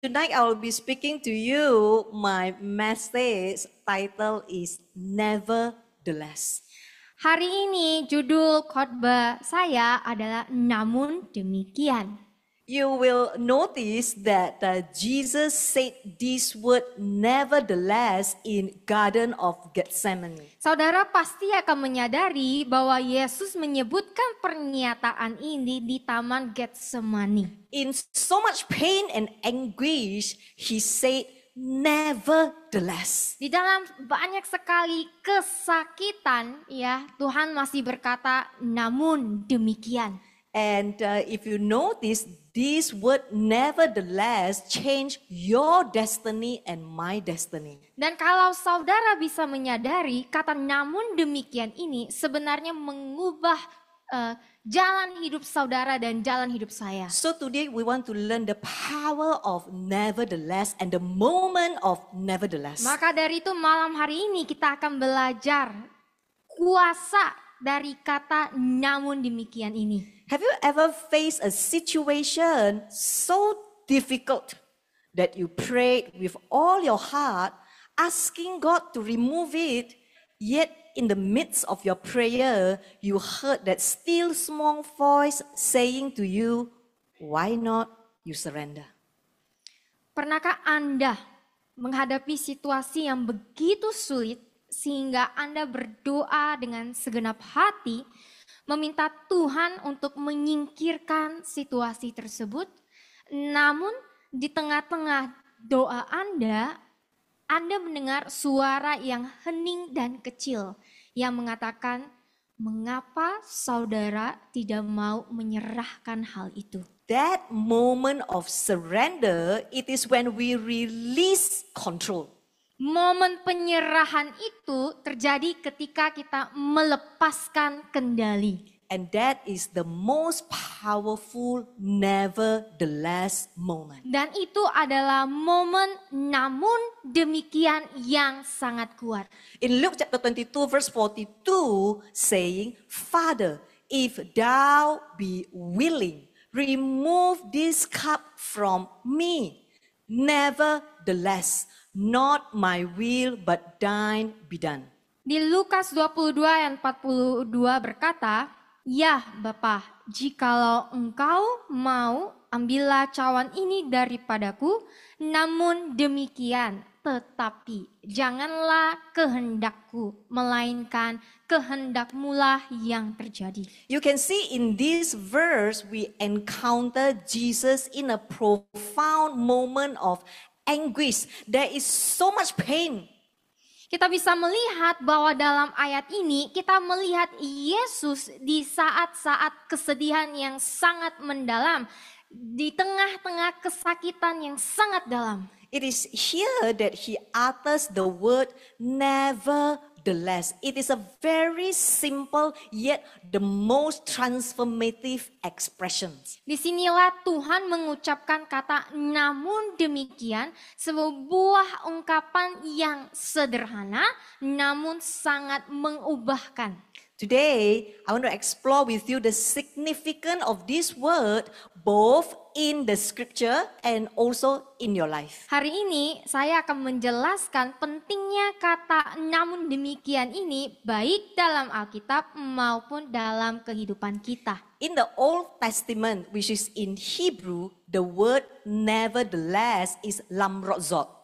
Tonight I will be speaking to you. My message title is Nevertheless. Hari ini judul khotbah saya adalah namun demikian. You will notice that Jesus said this word nevertheless in Garden of Gethsemane. Saudara pasti akan menyadari bahwa Yesus menyebutkan pernyataan ini di Taman Getsemani. In so much pain and anguish, he said nevertheless. Di dalam banyak sekali kesakitan, ya, Tuhan masih berkata namun demikian. And if you notice, this word nevertheless change your destiny and my destiny. Dan kalau saudara bisa menyadari kata namun demikian ini sebenarnya mengubah jalan hidup saudara dan jalan hidup saya. So today we want to learn the power of nevertheless and the moment of nevertheless. Maka dari itu malam hari ini kita akan belajar kuasa dari kata namun demikian ini. Have you ever faced a situation so difficult that you prayed with all your heart, asking God to remove it, yet in the midst of your prayer, you heard that still small voice saying to you, why not you surrender? Pernahkah Anda menghadapi situasi yang begitu sulit sehingga Anda berdoa dengan segenap hati, meminta Tuhan untuk menyingkirkan situasi tersebut, namun di tengah-tengah doa Anda mendengar suara yang hening dan kecil yang mengatakan, mengapa saudara tidak mau menyerahkan hal itu? That moment of surrender, it is when we release control. Momen penyerahan itu terjadi ketika kita melepaskan kendali. And that is the most powerful nevertheless moment. Dan itu adalah momen namun demikian yang sangat kuat. In Luke chapter 22 verse 42 saying, Father, if thou be willing, remove this cup from me. Nevertheless, not my will but thine be done. Di Lukas 22 ayat 42 berkata, ya Bapa, jikalau engkau mau, ambillah cawan ini daripadaku, namun demikian, tetapi janganlah kehendakku, melainkan kehendakmulah yang terjadi. You can see in this verse, we encounter Jesus in a profound moment of anguish. There is so much pain. Kita bisa melihat bahwa dalam ayat ini kita melihat Yesus di saat-saat kesedihan yang sangat mendalam, di tengah-tengah kesakitan yang sangat dalam. It is here that he utters the word nevertheless. It is a very simple yet the most transformative expression. Disinilah Tuhan mengucapkan kata namun demikian, sebuah ungkapan yang sederhana namun sangat mengubahkan. Today, I want to explore with you the significance of this word both in the scripture and also in your life. Hari ini saya akan menjelaskan pentingnya kata namun demikian ini baik dalam Alkitab maupun dalam kehidupan kita. In the Old Testament, which is in Hebrew, the word nevertheless is lamrotzot.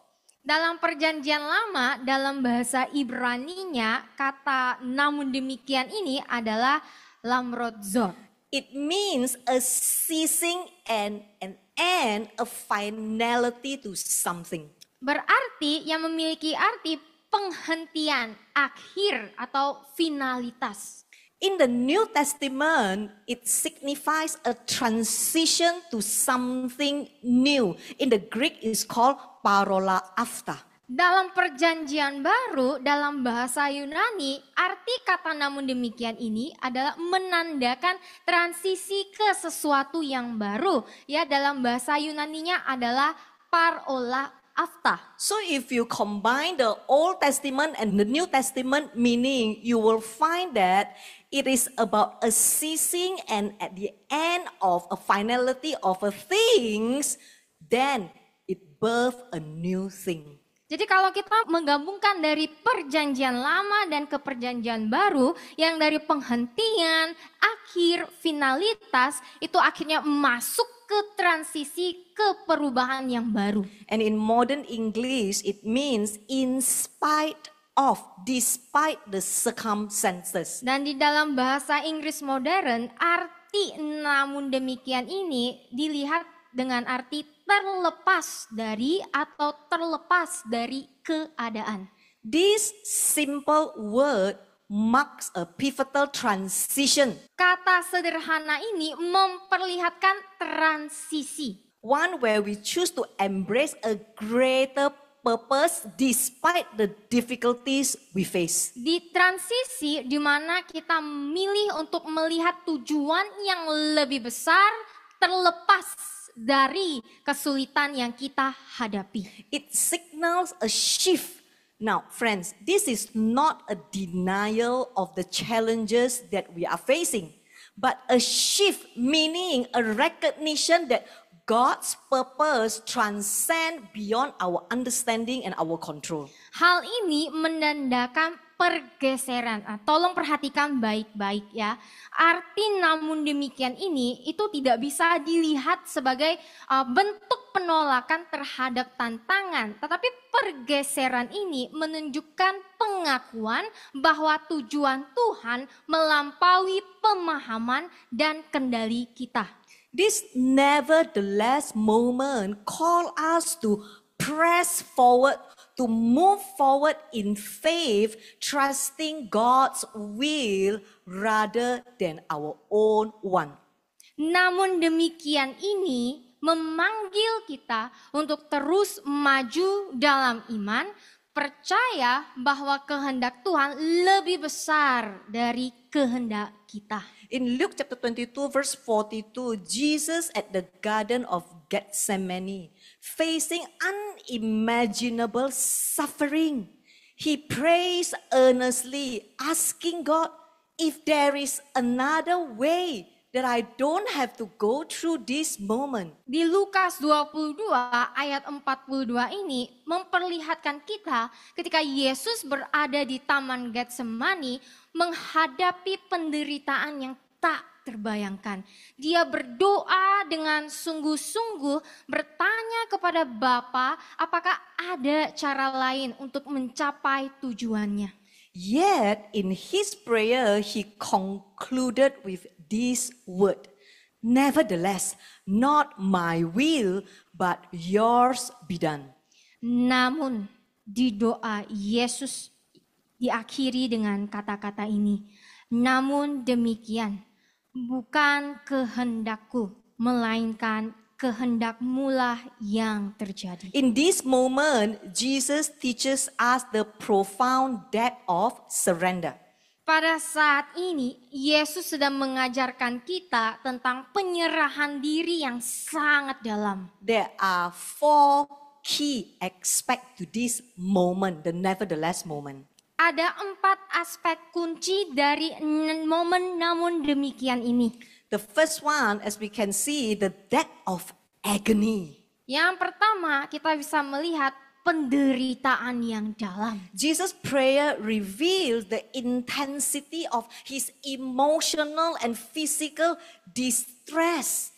Dalam perjanjian lama, dalam bahasa Ibraninya, kata namun demikian ini adalah lamrotzot. It means a ceasing and an end, a finality to something. Berarti yang memiliki arti penghentian, akhir atau finalitas. In the New Testament, it signifies a transition to something new. In the Greek, it's called parola afta. Dalam perjanjian baru, dalam bahasa Yunani, arti kata namun demikian ini adalah menandakan transisi ke sesuatu yang baru. Ya, dalam bahasa Yunaninya adalah parola afta. So if you combine the Old Testament and the New Testament meaning, you will find that it is about a ceasing and at the end of a finality of a things, then it birth a new thing. Jadi kalau kita menggabungkan dari perjanjian lama dan ke perjanjian baru, yang dari penghentian, akhir, finalitas, itu akhirnya masuk ke transisi ke perubahan yang baru. And in modern English, it means in spite of, despite the circumstances. Dan di dalam bahasa Inggris modern, arti namun demikian ini dilihat dengan arti terlepas dari atau terlepas dari keadaan. This simple word marks a pivotal transition. Kata sederhana ini memperlihatkan transisi. One where we choose to embrace a greater purpose despite the difficulties we face. Di transisi di mana kita memilih untuk melihat tujuan yang lebih besar terlepas dari kesulitan yang kita hadapi. It signals a shift. Now, friends, this is not a denial of the challenges that we are facing, but a shift, meaning a recognition that God's purpose transcends beyond our understanding and our control. Hal ini menandakan pergeseran. Tolong perhatikan baik-baik ya. Arti namun demikian ini itu tidak bisa dilihat sebagai bentuk penolakan terhadap tantangan. Tetapi pergeseran ini menunjukkan pengakuan bahwa tujuan Tuhan melampaui pemahaman dan kendali kita. This nevertheless moment call us to press forward, to move forward in faith, trusting God's will rather than our own one. Namun demikian ini memanggil kita untuk terus maju dalam iman, percaya bahwa kehendak Tuhan lebih besar dari kehendak kita. In Luke chapter 22 verse 42, Jesus at the Garden of Gethsemane, facing unimaginable suffering, he prays earnestly, asking God if there is another way that I don't have to go through this moment. Di Lukas 22 ayat 42 ini memperlihatkan kita ketika Yesus berada di Taman Getsemani menghadapi penderitaan yang tak terbayangkan. Dia berdoa dengan sungguh-sungguh bertanya kepada Bapa apakah ada cara lain untuk mencapai tujuannya. Yet in his prayer he concluded with this word, nevertheless, not my will, but yours be done. Namun di doa Yesus diakhiri dengan kata-kata ini, namun demikian, bukan kehendakku, melainkan kehendak-Mulah yang terjadi. In this moment, Jesus teaches us the profound depth of surrender. Pada saat ini, Yesus sedang mengajarkan kita tentang penyerahan diri yang sangat dalam. There are 4 key aspects to this moment, the nevertheless moment. Ada 4 aspek kunci dari momen namun demikian ini. The first one, as we can see, the depth of agony. Yang pertama, kita bisa melihat penderitaan yang dalam. Jesus' prayer reveals the intensity of his emotional and physical distress.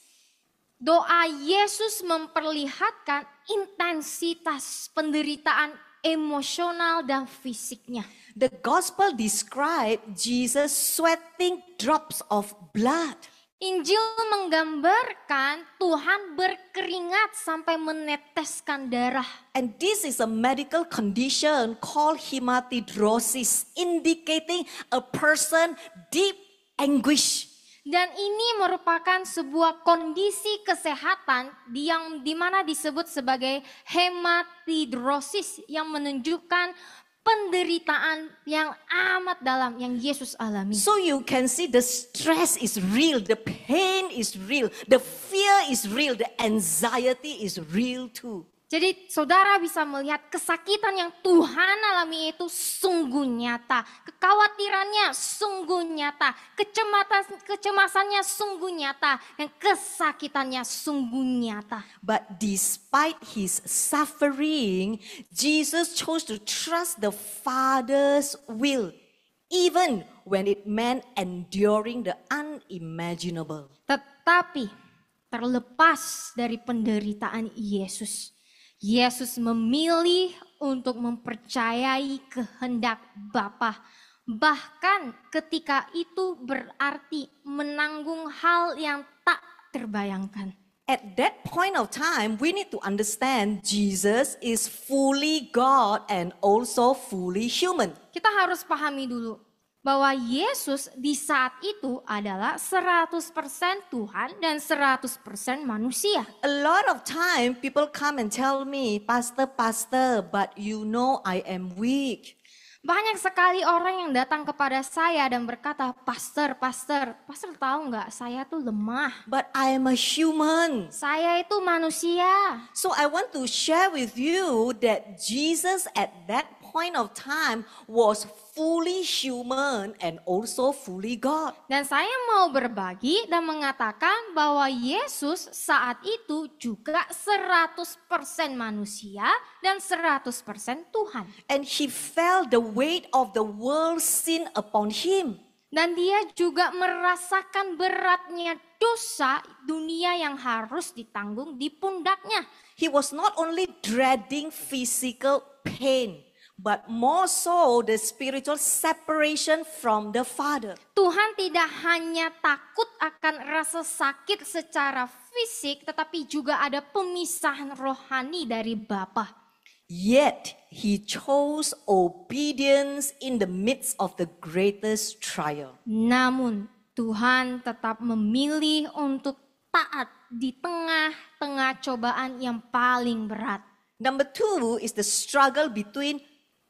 Doa Yesus memperlihatkan intensitas penderitaan emosional dan fisiknya. The gospel describes Jesus sweating drops of blood. Injil menggambarkan Tuhan berkeringat sampai meneteskan darah. And this is a medical condition called hematidrosis, indicating a person deep anguish. Dan ini merupakan sebuah kondisi kesehatan yang dimana disebut sebagai hematidrosis yang menunjukkan penderitaan yang amat dalam yang Yesus alami. So you can see the stress is real, the pain is real, the fear is real, the anxiety is real too. Jadi saudara bisa melihat kesakitan yang Tuhan alami itu sungguh nyata. Kekhawatirannya sungguh nyata. Kecemasannya sungguh nyata. Dan kesakitannya sungguh nyata. But despite his suffering, Jesus chose to trust the Father's will, even when it meant enduring the unimaginable. Tetapi terlepas dari penderitaan Yesus, Yesus memilih untuk mempercayai kehendak Bapa. Bahkan ketika itu berarti menanggung hal yang tak terbayangkan. At that point of time, we need to understand Jesus is fully God and also fully human. Kita harus pahami dulu bahwa Yesus di saat itu adalah 100% Tuhan dan 100% manusia. A lot of time people come and tell me, Pastor, but you know I am weak. Banyak sekali orang yang datang kepada saya dan berkata, Pastor tahu nggak saya tuh lemah. But I am a human. Saya itu manusia. So I want to share with you that Jesus at that point of time was fully human and also fully God. Dan saya mau berbagi dan mengatakan bahwa Yesus saat itu juga 100% manusia dan 100% Tuhan. And he felt the weight of the world's sin upon him. Dan dia juga merasakan beratnya dosa dunia yang harus ditanggung di pundaknya. He was not only dreading physical pain, but more so the spiritual separation from the Father. Tuhan tidak hanya takut akan rasa sakit secara fisik, tetapi juga ada pemisahan rohani dari Bapa. Yet he chose obedience in the midst of the greatest trial. Namun Tuhan tetap memilih untuk taat di tengah-tengah cobaan yang paling berat. Number 2 is the struggle between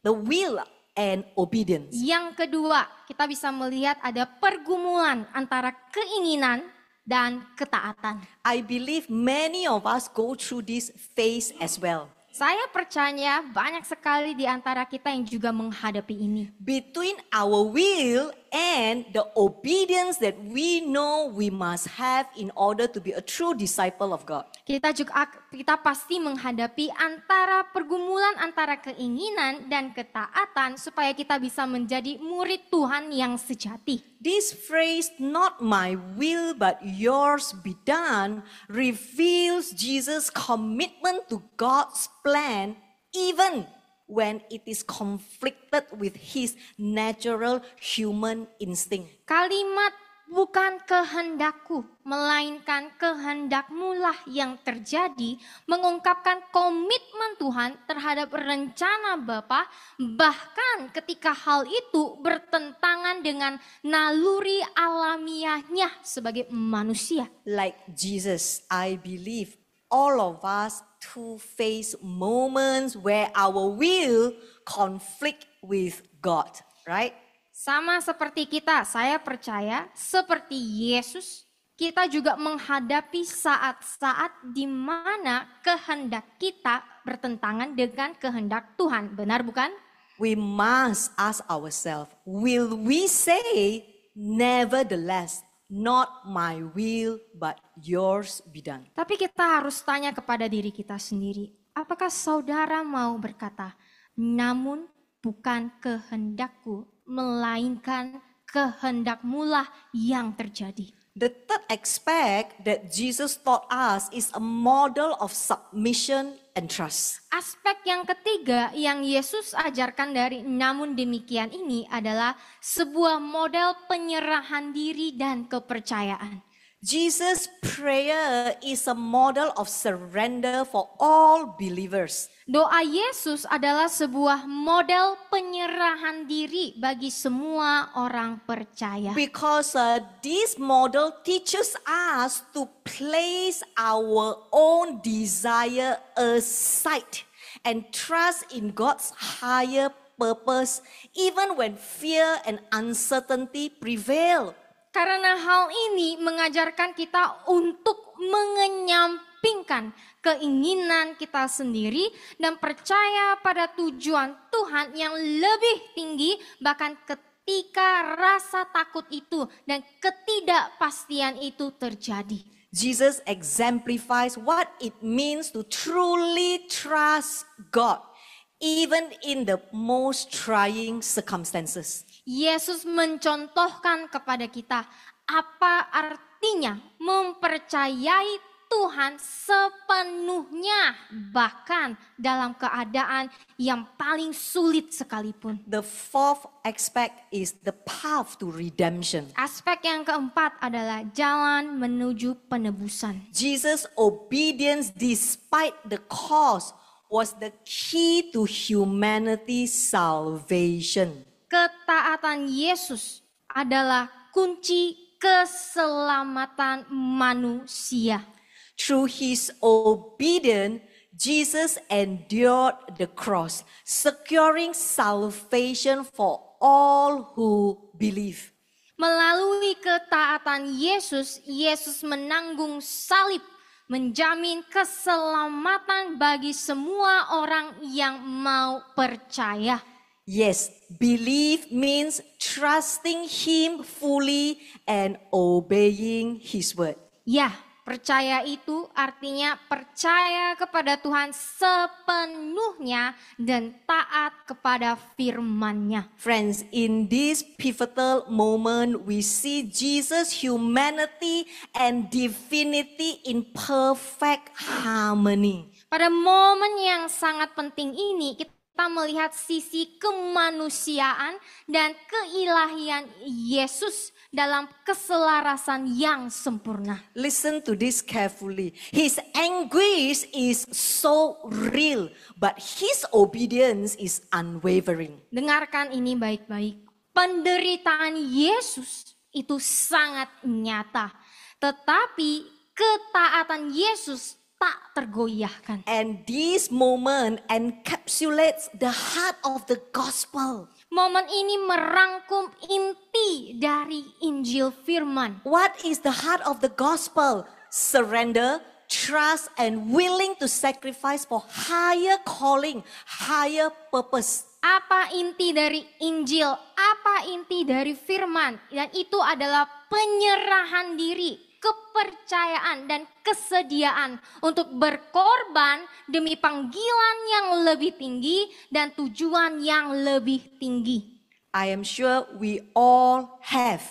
the will and obedience. Yang kedua, kita bisa melihat ada pergumulan antara keinginan dan ketaatan. I believe many of us go through this phase as well. Saya percaya banyak sekali di antara kita yang juga menghadapi ini. Between our will and the obedience that we know we must have in order to be a true disciple of God. Kita pasti menghadapi antara pergumulan antara keinginan dan ketaatan supaya kita bisa menjadi murid Tuhan yang sejati. This phrase, not my will but yours be done, reveals Jesus' commitment to God's plan even when it is conflicted with his natural human instinct. Kalimat bukan kehendakku, melainkan kehendakmulah yang terjadi, mengungkapkan komitmen Tuhan terhadap rencana Bapa, bahkan ketika hal itu bertentangan dengan naluri alamiahnya sebagai manusia. Like Jesus, I believe all of us to face moments where our will conflict with God, right? Sama seperti kita, saya percaya seperti Yesus, kita juga menghadapi saat-saat di mana kehendak kita bertentangan dengan kehendak Tuhan. Benar bukan? We must ask ourselves, will we say, nevertheless, not my will but yours be done? Tapi kita harus tanya kepada diri kita sendiri, apakah saudara mau berkata, namun bukan kehendakku, melainkan kehendakmulah yang terjadi. The third aspect that Jesus taught us is a model of submission and trust. Aspek yang ketiga yang Yesus ajarkan dari namun demikian ini adalah sebuah model penyerahan diri dan kepercayaan. Jesus' prayer is a model of surrender for all believers. Doa Yesus adalah sebuah model penyerahan diri bagi semua orang percaya. Because this model teaches us to place our own desire aside and trust in God's higher purpose even when fear and uncertainty prevail. Karena hal ini mengajarkan kita untuk mengesampingkan keinginan kita sendiri dan percaya pada tujuan Tuhan yang lebih tinggi, bahkan ketika rasa takut itu dan ketidakpastian itu terjadi. Jesus exemplifies what it means to truly trust God, even in the most trying circumstances. Yesus mencontohkan kepada kita apa artinya mempercayai Tuhan sepenuhnya, bahkan dalam keadaan yang paling sulit sekalipun. The fourth aspect is the path to redemption. Aspek yang keempat adalah jalan menuju penebusan. Jesus' obedience despite the cost was the key to humanity's salvation. Ketaatan Yesus adalah kunci keselamatan manusia. Through his obedience, Jesus endured the cross, securing salvation for all who believe. Melalui ketaatan Yesus, Yesus menanggung salib, menjamin keselamatan bagi semua orang yang mau percaya. Yes, believe means trusting him fully and obeying his word. Ya, percaya itu artinya percaya kepada Tuhan sepenuhnya dan taat kepada firman-Nya. Friends, in this pivotal moment, we see Jesus' humanity and divinity in perfect harmony. Pada momen yang sangat penting ini, kita melihat sisi kemanusiaan dan keilahian Yesus dalam keselarasan yang sempurna. Listen to this carefully. His anguish is so real, but his obedience is unwavering. Dengarkan ini baik-baik. Penderitaan Yesus itu sangat nyata, tetapi ketaatan Yesus tak tergoyahkan. And this moment encapsulates the heart of the gospel. Momen ini merangkum inti dari Injil Firman. What is the heart of the gospel? Surrender, trust, and willing to sacrifice for higher calling, higher purpose. Apa inti dari Injil? Apa inti dari Firman? Dan itu adalah penyerahan diri, kepercayaan dan kesediaan untuk berkorban demi panggilan yang lebih tinggi dan tujuan yang lebih tinggi. I am sure we all have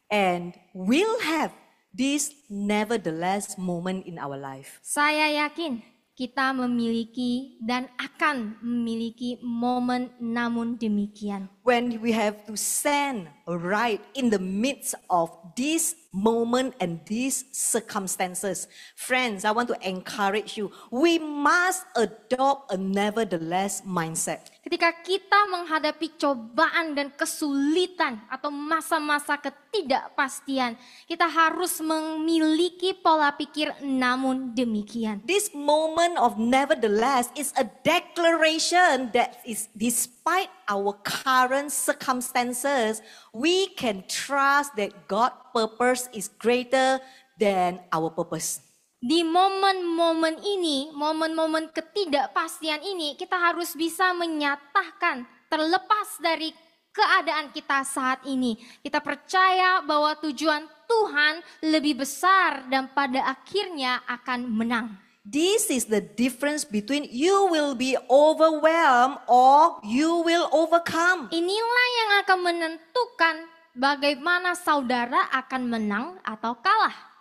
and will have this nevertheless moment in our life. Saya yakin kita memiliki dan akan memiliki momen namun demikian. When we have to stand right in the midst of this moment and these circumstances. Friends, I want to encourage you. We must adopt a nevertheless mindset. Ketika kita menghadapi cobaan dan kesulitan atau masa-masa ketidakpastian, kita harus memiliki pola pikir namun demikian. This moment of nevertheless is a declaration that is despite our current circumstances, we can trust that God's purpose is greater than our purpose. Di momen-momen ini, momen-momen ketidakpastian ini, kita harus bisa menyatakan terlepas dari keadaan kita saat ini. Kita percaya bahwa tujuan Tuhan lebih besar dan pada akhirnya akan menang. This is the difference between you will be overwhelmed or you will overcome. Inilah yang akan menentukan bagaimana saudara akan menang atau kalah.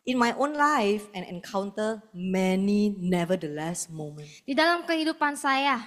In my own life, and encounter many nevertheless moments. Di dalam kehidupan saya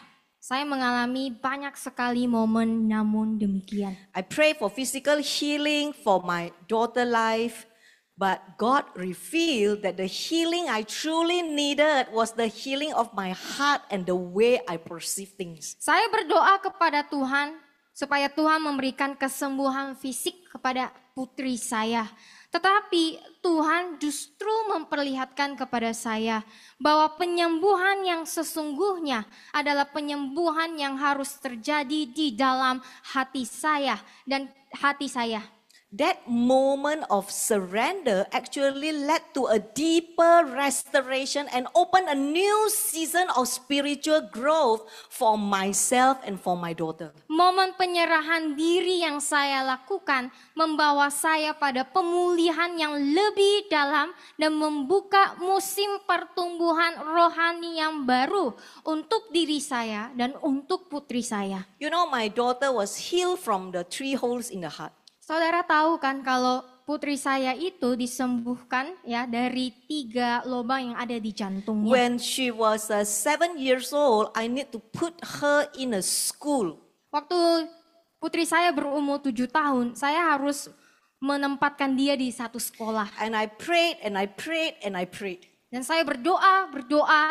mengalami banyak sekali momen namun demikian. I pray for physical healing for my daughter life, but God revealed that the healing I truly needed was the healing of my heart and the way I perceive things. Saya berdoa kepada Tuhan supaya Tuhan memberikan kesembuhan fisik kepada putri saya. Tetapi Tuhan justru memperlihatkan kepada saya bahwa penyembuhan yang sesungguhnya adalah penyembuhan yang harus terjadi di dalam hati saya dan hati saya. that moment of surrender actually led to a deeper restoration and opened a new season of spiritual growth for myself and for my daughter. Momen penyerahan diri yang saya lakukan membawa saya pada pemulihan yang lebih dalam dan membuka musim pertumbuhan rohani yang baru untuk diri saya dan untuk putri saya. You know, my daughter was healed from the 3 holes in the heart. Saudara tahu kan kalau putri saya itu disembuhkan ya dari 3 lubang yang ada di jantungnya. When she was 7 years old, I need to put her in a school. Waktu putri saya berumur 7 tahun, saya harus menempatkan dia di satu sekolah. And I prayed and I prayed and I prayed. Dan saya berdoa,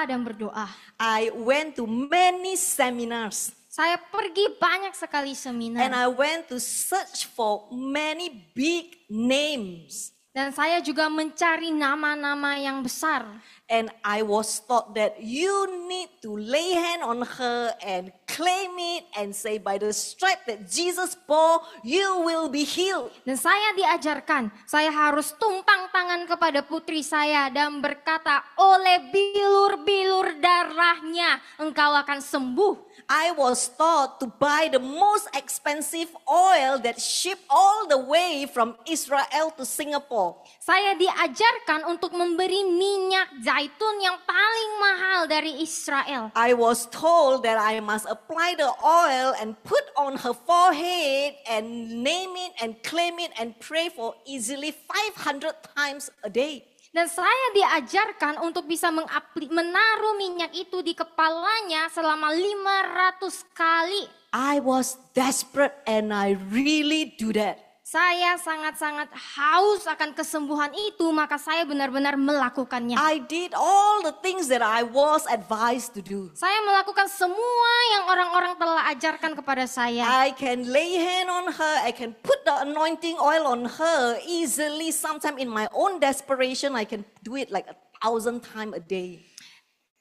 dan berdoa. I went to many seminars. Saya pergi banyak sekali And seminar. I went to search for many big names. Dan saya juga mencari nama-nama yang besar. And I was taught that you need to lay hand on her and claim it and say by the stripe that Jesus bore, you will be healed. Dan saya diajarkan, saya harus tumpang tangan kepada putri saya dan berkata, oleh bilur-bilur darahnya engkau akan sembuh. I was taught to buy the most expensive oil that shipped all the way from Israel to Singapore. Saya diajarkan untuk memberi minyak zaitun yang paling mahal dari Israel. I was told that I must apply the oil and put on her forehead and name it and claim it and pray for easily 500 times a day. Dan saya diajarkan untuk bisa menaruh minyak itu di kepalanya selama 500 kali. I was desperate and I really do that. Saya sangat-sangat haus akan kesembuhan itu, maka saya benar-benar melakukannya. I did all the things that I was advised to do. Saya melakukan semua yang orang-orang telah ajarkan kepada saya. I can lay hand on her, I can put the anointing oil on her easily. Sometimes in my own desperation, I can do it like 1,000 times a day.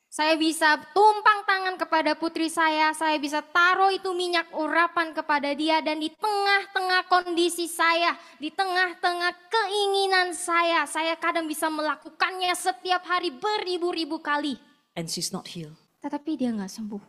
Saya bisa tumpang tangan kepada putri saya bisa taruh itu minyak urapan kepada dia, dan di tengah-tengah kondisi saya, di tengah-tengah keinginan saya kadang bisa melakukannya setiap hari beribu-ribu kali. And she's not healed. Tetapi dia nggak sembuh.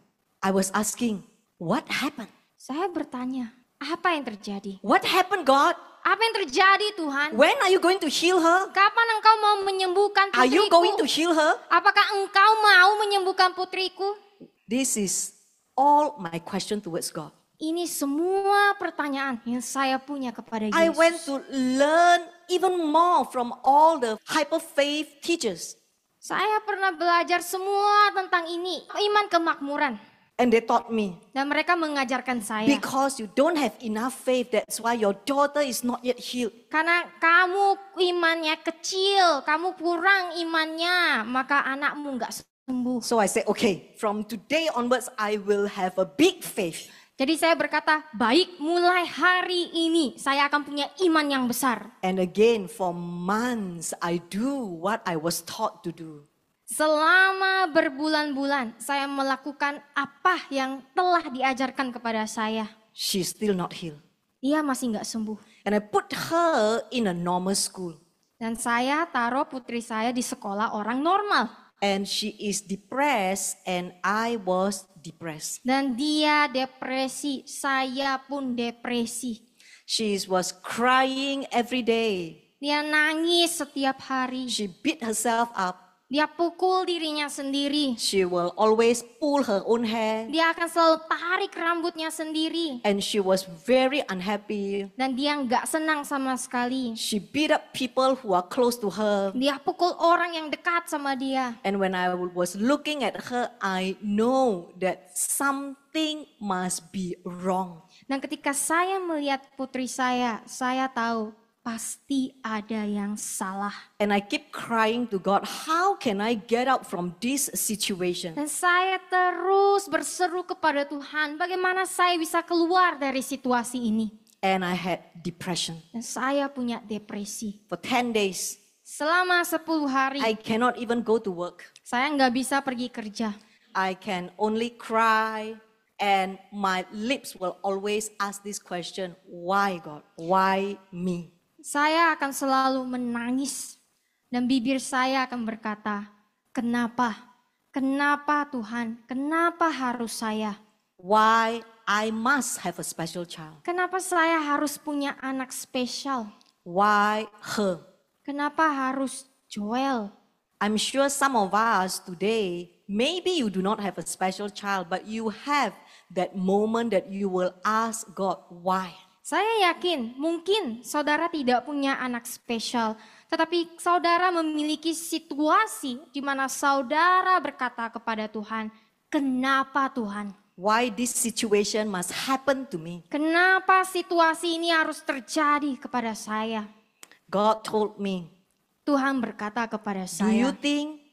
I was asking, what happened? Saya bertanya, apa yang terjadi? What happened, God? Apa yang terjadi Tuhan? When are you going to heal her? Kapan engkau mau menyembuhkan Are you putriku? going to heal her? Apakah engkau mau menyembuhkan putriku? This is all my question towards God. Ini semua pertanyaan yang saya punya kepada I Yesus. went to learn even more from all the hyper faith teachers. Saya pernah belajar semua tentang ini, iman kemakmuran. And they taught me, Dan mereka mengajarkan saya. because you don't have enough faith, that's why your daughter is not yet healed. Karena kamu imannya kecil, kamu kurang imannya, maka anakmu nggak sembuh. So I said, okay, from today onwards, I will have a big faith. Jadi saya berkata, baik, mulai hari ini saya akan punya iman yang besar. And again, for months, I do what I was taught to do. Selama berbulan-bulan saya melakukan apa yang telah diajarkan kepada saya. She's still not healed. Dia masih nggak sembuh. And I put her in a normal school. Dan saya taruh putri saya di sekolah orang normal. And she is depressed and I was depressed. Dan dia depresi, saya pun depresi. She was crying every day. Dia nangis setiap hari. She beat herself up. Dia pukul dirinya sendiri. She will always pull her own hair. Dia akan selalu tarik rambutnya sendiri. And she was very unhappy. Dan dia nggak senang sama sekali. She beat up people who are close to her. Dia pukul orang yang dekat sama dia. And when I was looking at her, I know that something must be wrong. Dan ketika saya melihat putri saya tahu pasti ada yang salah. And I keep crying to God, how can I get out from this situation? Dan saya terus berseru kepada Tuhan, bagaimana saya bisa keluar dari situasi ini. And I had depression. Dan saya punya depresi. For 10 days, Selama 10 hari, I cannot even go to work. saya nggak bisa pergi kerja. I can only cry, and my lips will always ask this question, why God? Why me? saya akan selalu menangis dan bibir saya akan berkata, kenapa? Kenapa Tuhan? Kenapa harus saya? Why I must have a special child? Kenapa saya harus punya anak spesial? Why her? Kenapa harus Joel? I'm sure some of us today, maybe you do not have a special child, but you have that moment that you will ask God, why? Saya yakin mungkin saudara tidak punya anak spesial, tetapi saudara memiliki situasi di mana saudara berkata kepada Tuhan, kenapa Tuhan? Why this situation must happen to me? Kenapa situasi ini harus terjadi kepada saya? God told me, Tuhan berkata kepada do you saya, think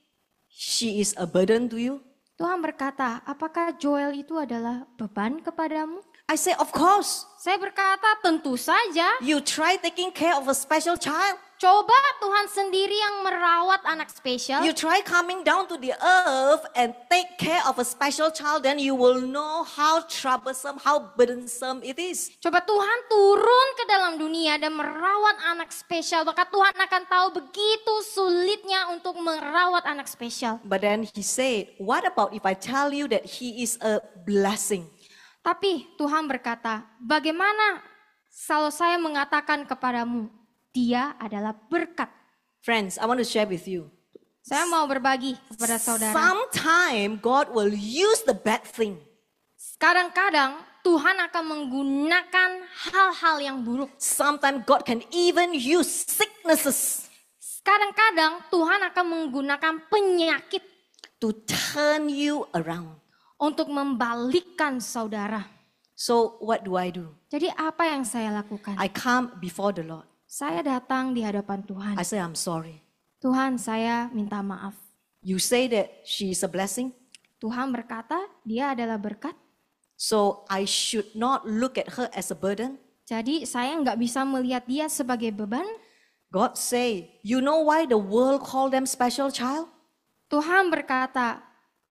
she is a burden to you? Tuhan berkata, apakah Joel itu adalah beban kepadamu? I say, of course. Saya berkata, tentu saja. You try taking care of a special child. Coba Tuhan sendiri yang merawat anak spesial. You try coming down to the earth and take care of a special child, then you will know how troublesome, how burdensome it is. Coba Tuhan turun ke dalam dunia dan merawat anak spesial. Maka Tuhan akan tahu begitu sulitnya untuk merawat anak spesial. But then he said, what about if I tell you that he is a blessing? Tapi Tuhan berkata, bagaimana kalau saya mengatakan kepadamu, dia adalah berkat. Friends, I want to share with you. Saya mau berbagi kepada saudara. Sometimes God will use the bad thing. Kadang-kadang Tuhan akan menggunakan hal-hal yang buruk. Sometimes God can even use sicknesses Kadang-kadang Tuhan akan menggunakan penyakit to turn you around. untuk membalikkan saudara. So what do? Jadi apa yang saya lakukan? I come before the Lord. Saya datang di hadapan Tuhan. I say, I'm sorry. Tuhan, saya minta maaf. You say that she is a blessing, Tuhan berkata dia adalah berkat. so I should not look at her as a burden. Jadi saya nggak bisa melihat dia sebagai beban. God say, you know why the world call them special child? Tuhan berkata,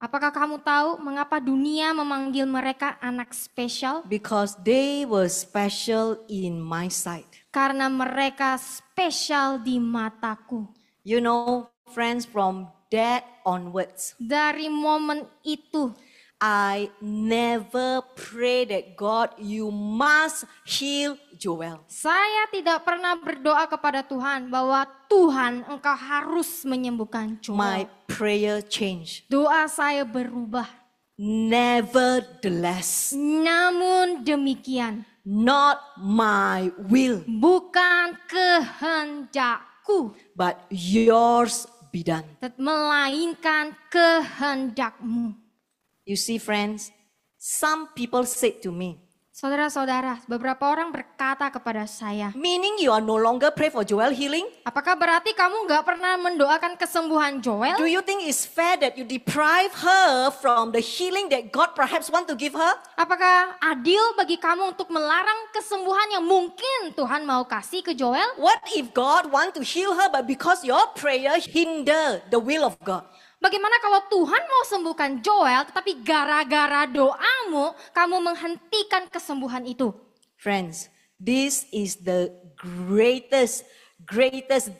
apakah kamu tahu mengapa dunia memanggil mereka anak spesial? Because they were special in my sight. Karena mereka spesial di mataku. You know, friends, from that onwards, Dari momen itu, I never pray that God, you must heal Joel. saya tidak pernah berdoa kepada Tuhan bahwa Tuhan engkau harus menyembuhkan My Joel. prayer changed. Doa saya berubah. Nevertheless, Namun demikian, not my will, bukan kehendakku, but yours be done. melainkan kehendakmu. You see, friends, some people said to me, Saudara-saudara, beberapa orang berkata kepada saya, meaning you are no longer pray for Joel healing? apakah berarti kamu gak pernah mendoakan kesembuhan Joel? Do you think it's fair that you deprive her from the healing that God perhaps want to give her? Apakah adil bagi kamu untuk melarang kesembuhan yang mungkin Tuhan mau kasih ke Joel? What if God want to heal her, but because your prayer hinder the will of God? Bagaimana kalau Tuhan mau sembuhkan Joel, tetapi gara-gara doamu, kamu menghentikan kesembuhan itu? Friends, this is the greatest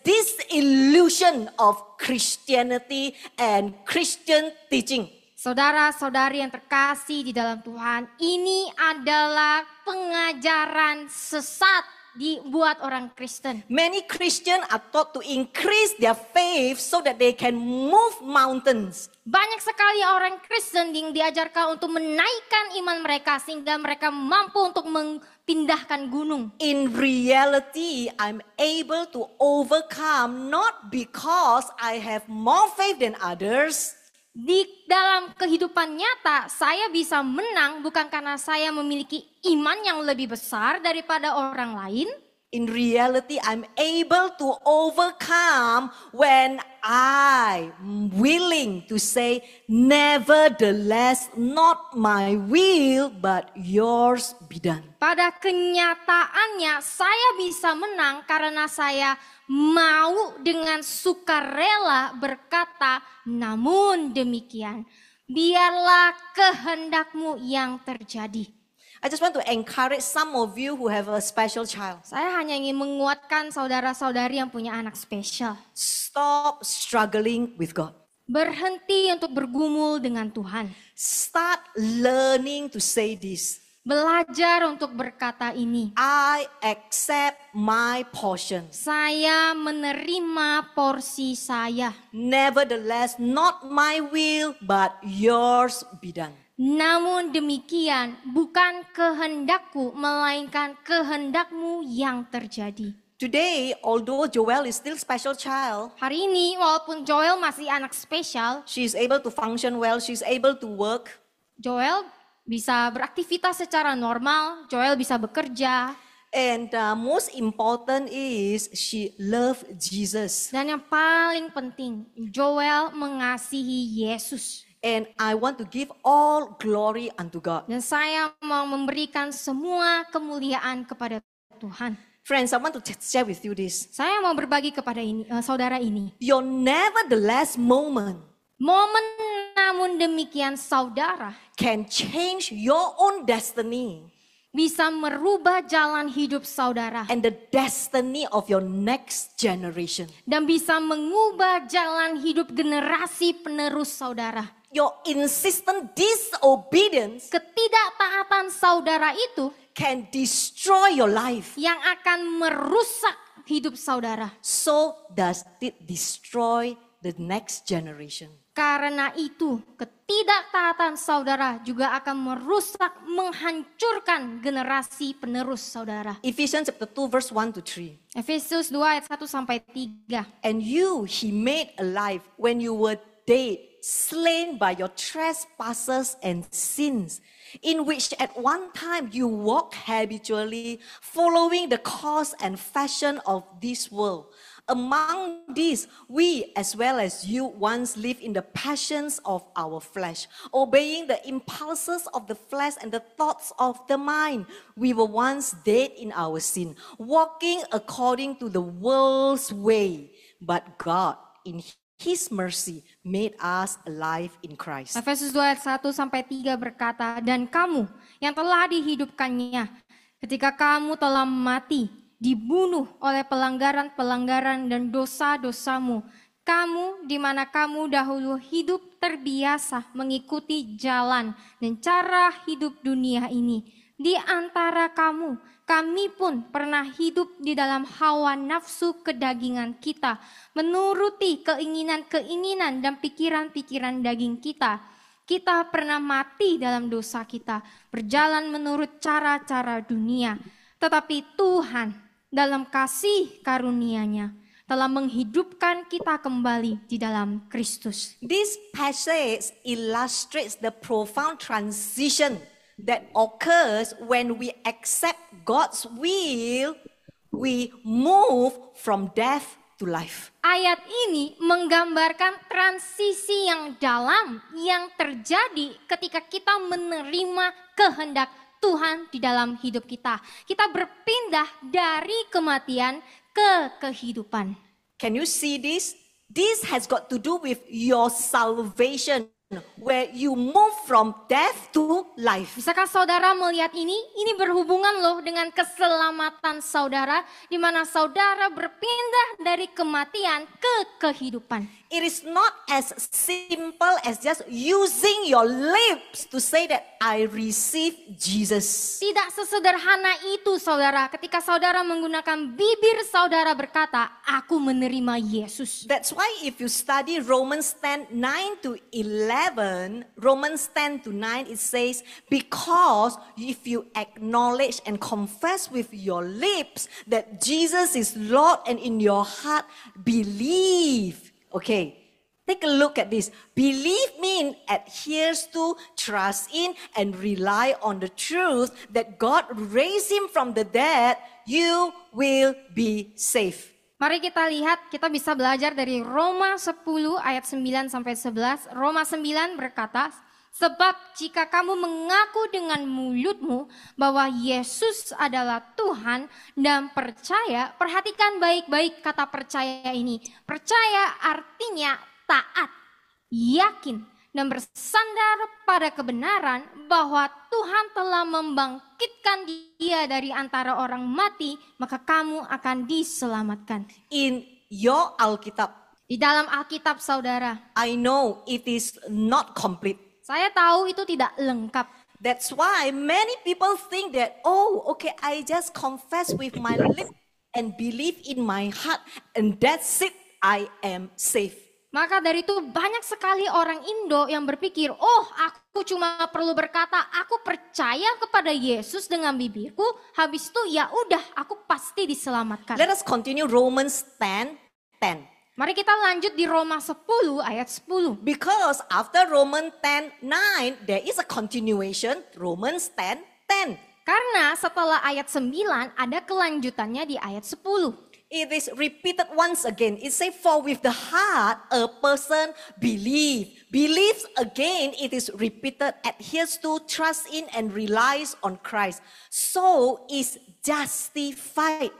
disillusion of Christianity and Christian teaching. Saudara-saudari yang terkasih di dalam Tuhan, ini adalah pengajaran sesat dibuat orang Kristen. Many Christians are taught to increase their faith so that they can move mountains. Banyak sekali orang Kristen yang diajarkan untuk menaikkan iman mereka sehingga mereka mampu untuk mempindahkan gunung. In reality, I'm able to overcome not because I have more faith than others, Di dalam kehidupan nyata, saya bisa menang bukan karena saya memiliki iman yang lebih besar daripada orang lain. in reality, I'm able to overcome when I'm willing to say, nevertheless, not my will, but yours be done. Pada kenyataannya, saya bisa menang karena saya mau dengan sukarela berkata, namun demikian, biarlah kehendakmu yang terjadi. I just want to encourage some of you who have a special child. Saya hanya ingin menguatkan saudara-saudari yang punya anak spesial. Stop struggling with God. Berhenti untuk bergumul dengan Tuhan. Start learning to say this. Belajar untuk berkata ini. I accept my portion. Saya menerima porsi saya. Nevertheless, not my will, but yours be done. Namun demikian, bukan kehendakku, melainkan kehendakmu yang terjadi. Today, although Joel is still special child, Hari ini, walaupun Joel masih anak spesial, she is able to function well, she is able to work. Joel bisa beraktivitas secara normal, Joel bisa bekerja. And most important is she loved Jesus. Dan yang paling penting, Joel mengasihi Yesus. And I want to give all glory unto God. Dan saya mau memberikan semua kemuliaan kepada Tuhan. Friends, I want to share with you this. Saya mau berbagi kepada saudara ini. Your nevertheless moment Momen namun demikian saudara can change your own destiny bisa merubah jalan hidup saudara. and the destiny of your next generation. Dan bisa mengubah jalan hidup generasi penerus saudara. Your insistent disobedience Ketidaktaatan saudara itu can destroy your life. yang akan merusak hidup saudara. So does it destroy the next generation. Karena itu, ketidaktaatan saudara juga akan merusak, menghancurkan generasi penerus saudara. Ephesians chapter 2 verse 1 to 3. Efesus 2 ayat 1 sampai 3. And you he made alive when you were dead, slain by your trespasses and sins, in which at one time you walked habitually, following the course and fashion of this world. Among these, we as well as you once lived in the passions of our flesh, obeying the impulses of the flesh and the thoughts of the mind. We were once dead in our sin, walking according to the world's way. But God, in His mercy, made us alive in Christ. Efesus 2 ayat 1 sampai 3 berkata, dan kamu yang telah dihidupkannya, ketika kamu telah mati, dibunuh oleh pelanggaran-pelanggaran dan dosa-dosamu. Kamu di mana kamu dahulu hidup terbiasa mengikuti jalan dan cara hidup dunia ini. Di antara kamu, kami pun pernah hidup di dalam hawa nafsu kedagingan kita, menuruti keinginan-keinginan dan pikiran-pikiran daging kita. Kita pernah mati dalam dosa kita, berjalan menurut cara-cara dunia. Tetapi Tuhan dalam kasih karunia-Nya telah menghidupkan kita kembali di dalam Kristus. This passage illustrates the profound transition that occurs when we accept God's will, we move from death to life. Ayat ini menggambarkan transisi yang dalam yang terjadi ketika kita menerima kehendak Tuhan di dalam hidup kita. Kita berpindah dari kematian ke kehidupan. Can you see this? This has got to do with your salvation, where you move from death to life. Bisakah saudara melihat ini? Ini berhubungan loh dengan keselamatan saudara, di mana saudara berpindah dari kematian ke kehidupan. It is not as simple as just using your lips to say that I receive Jesus. Tidak sesederhana itu saudara, ketika saudara menggunakan bibir saudara berkata, aku menerima Yesus. That's why if you study Romans 10, 9 to 11, Romans 10 to 9, it says, because if you acknowledge and confess with your lips that Jesus is Lord and in your heart believe. Okay, take a look at this. Believe means adheres to, trust in, and rely on the truth that God raised him from the dead, you will be safe. Mari kita lihat, kita bisa belajar dari Roma 10 ayat 9 sampai 11. Roma 9 berkata, sebab jika kamu mengaku dengan mulutmu bahwa Yesus adalah Tuhan dan percaya, perhatikan baik-baik kata percaya ini. Percaya artinya taat, yakin, dan bersandar pada kebenaran bahwa Tuhan telah membangkitkan dia dari antara orang mati, maka kamu akan diselamatkan. In your Alkitab, Di dalam Alkitab saudara, I know it is not complete. saya tahu itu tidak lengkap. That's why many people think that, oh, okay, I just confess with my lips and believe in my heart, and that's it, I am safe. Maka dari itu banyak sekali orang Indo yang berpikir, oh aku cuma perlu berkata, aku percaya kepada Yesus dengan bibirku, habis itu ya udah aku pasti diselamatkan. Let us continue Romans 10:10. Mari kita lanjut di Roma 10 ayat 10. Because after Romans 10:9, there is a continuation, Romans 10:10. Karena setelah ayat 9 ada kelanjutannya di ayat 10. It is repeated once again. It says, for with the heart a person believes again, it is repeated, adheres to, trusts in and relies on Christ. So is justified,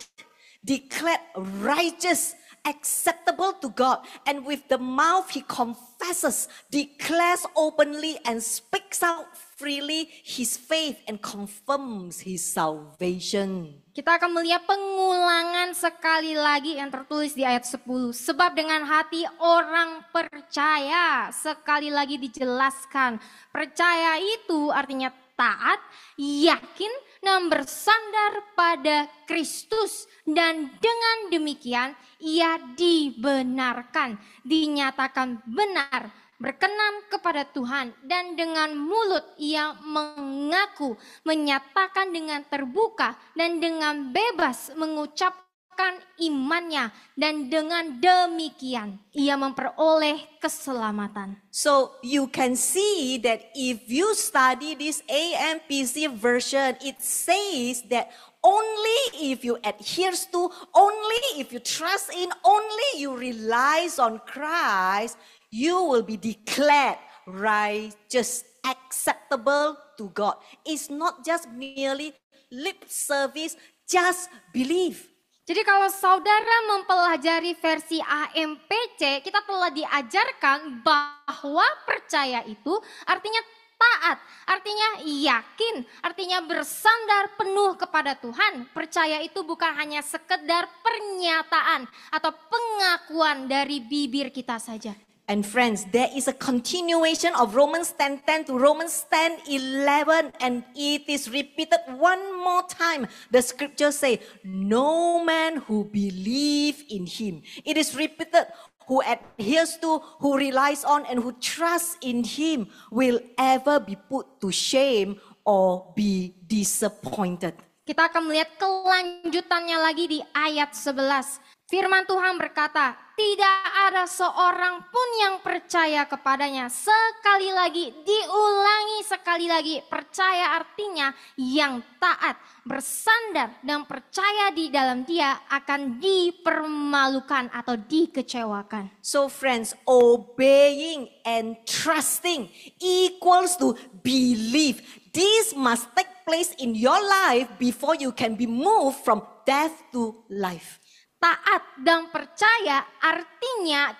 declared righteous, acceptable to God, and with the mouth he confesses, declares openly and speaks out freely his faith and confirms his salvation. Kita akan melihat pengulangan sekali lagi yang tertulis di ayat 10. Sebab dengan hati orang percaya, sekali lagi dijelaskan. Percaya itu artinya taat, yakin, dan bersandar pada Kristus. Dan dengan demikian ia dibenarkan, dinyatakan benar, berkenan kepada Tuhan. Dan dengan mulut ia mengaku, menyatakan dengan terbuka dan dengan bebas mengucapkan imannya. Dan dengan demikian ia memperoleh keselamatan. So you can see that if you study this AMPC version, it says that only if you adhere to, only if you trust in, only you relies on Christ, you will be declared righteous, acceptable to God. It's not just merely lip service, just believe. Jadi kalau saudara mempelajari versi AMPC, kita telah diajarkan bahwa percaya itu artinya taat, artinya yakin, artinya bersandar penuh kepada Tuhan. Percaya itu bukan hanya sekedar pernyataan atau pengakuan dari bibir kita saja. And friends, there is a continuation of Romans 10:10 to Romans 10:11, and it is repeated one more time. The scripture say, no man who believe in him. It is repeated, who adheres to, who relies on, and who trusts in him will ever be put to shame or be disappointed. Kita akan melihat kelanjutannya lagi di ayat 11. Firman Tuhan berkata, tidak ada seorang pun yang percaya kepadanya. Sekali lagi, diulangi sekali lagi. Percaya artinya yang taat, bersandar dan percaya di dalam dia akan dipermalukan atau dikecewakan. So friends, obeying and trusting equals to believe. This must take place in your life before you can be moved from death to life. Taat dan percaya artinya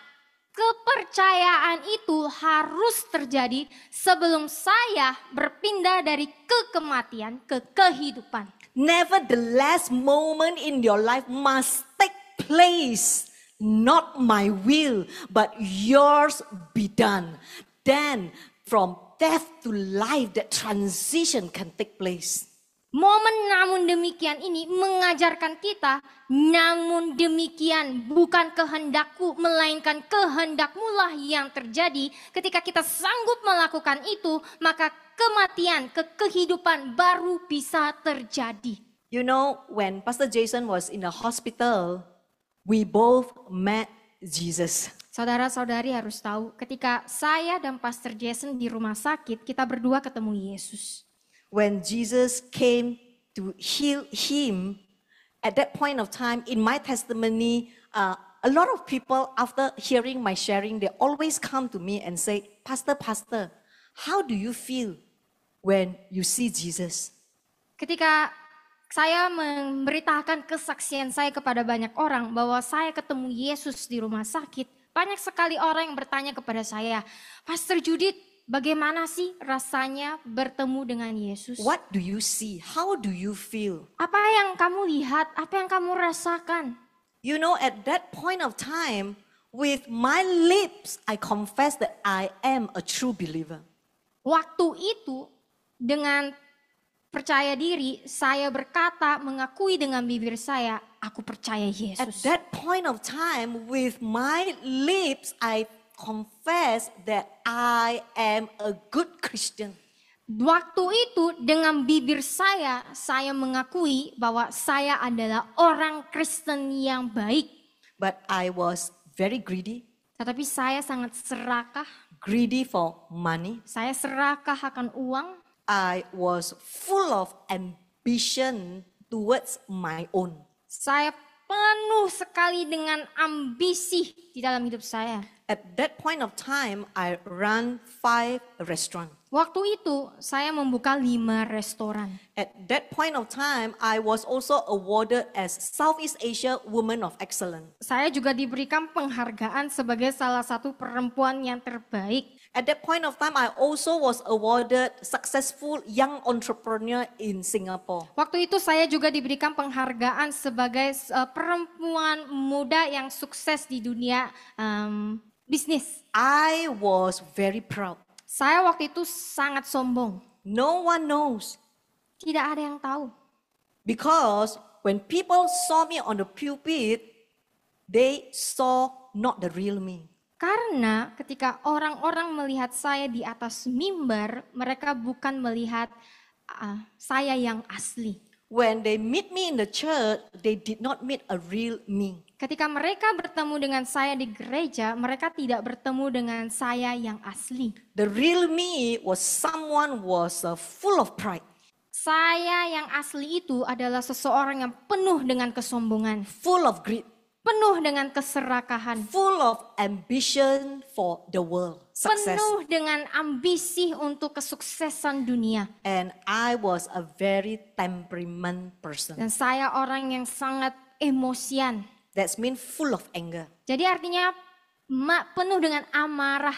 kepercayaan itu harus terjadi sebelum saya berpindah dari kematian ke kehidupan. Nevertheless, moment in your life must take place. Not my will, but yours be done. Then from death to life, that transition can take place. Momen namun demikian ini mengajarkan kita, namun demikian bukan kehendakku, melainkan kehendakmu lah yang terjadi. Ketika kita sanggup melakukan itu, maka kematian, kehidupan baru bisa terjadi. You know, when Pastor Jason was in the hospital, we both met Jesus. Saudara-saudari harus tahu, ketika saya dan Pastor Jason di rumah sakit, kita berdua ketemu Yesus. When Jesus came to heal him, at that point of time, in my testimony, a lot of people, after hearing my sharing, they always come to me and say, Pastor, how do you feel when you see Jesus? Ketika saya memberitakan kesaksian saya kepada banyak orang bahwa saya ketemu Yesus di rumah sakit, Banyak sekali orang yang bertanya kepada saya, Pastor Judith, bagaimana sih rasanya bertemu dengan Yesus? What do you see? How do you feel? Apa yang kamu lihat? Apa yang kamu rasakan? You know, at that point of time, with my lips, I confess that I am a true believer. Waktu itu dengan percaya diri, saya berkata, mengakui dengan bibir saya, aku percaya At Yesus. that point of time, with my lips, I confess that I am a good Christian. Waktu itu dengan bibir saya mengakui bahwa saya adalah orang Kristen yang baik. But I was very greedy, Tetapi saya sangat serakah, greedy for money. saya serakah akan uang. I was full of ambition towards my own. Saya penuh sekali dengan ambisi di dalam hidup saya. At that point of time, I ran 5 restaurants. Waktu itu saya membuka 5 restoran. At that point of time, I was also awarded as Southeast Asia Woman of Excellence. Saya juga diberikan penghargaan sebagai salah satu perempuan yang terbaik. At that point of time, I also was awarded Successful Young Entrepreneur in Singapore. Waktu itu saya juga diberikan penghargaan sebagai perempuan muda yang sukses di dunia bisnis. I was very proud. Saya waktu itu sangat sombong. No one knows. Tidak ada yang tahu. Because when people saw me on the pulpit, they saw not the real me. Karena ketika orang-orang melihat saya di atas mimbar, mereka bukan melihat saya yang asli. When they meet me in the church, they did not meet a real me. Ketika mereka bertemu dengan saya di gereja, mereka tidak bertemu dengan saya yang asli. The real me was someone was full of pride, Saya yang asli itu adalah seseorang yang penuh dengan kesombongan, full of greed, penuh dengan keserakahan, full of ambition for the world, success. penuh dengan ambisi untuk kesuksesan dunia. And I was a very temperament person. Dan saya orang yang sangat emosian. That's mean full of anger. Jadi artinya penuh dengan amarah.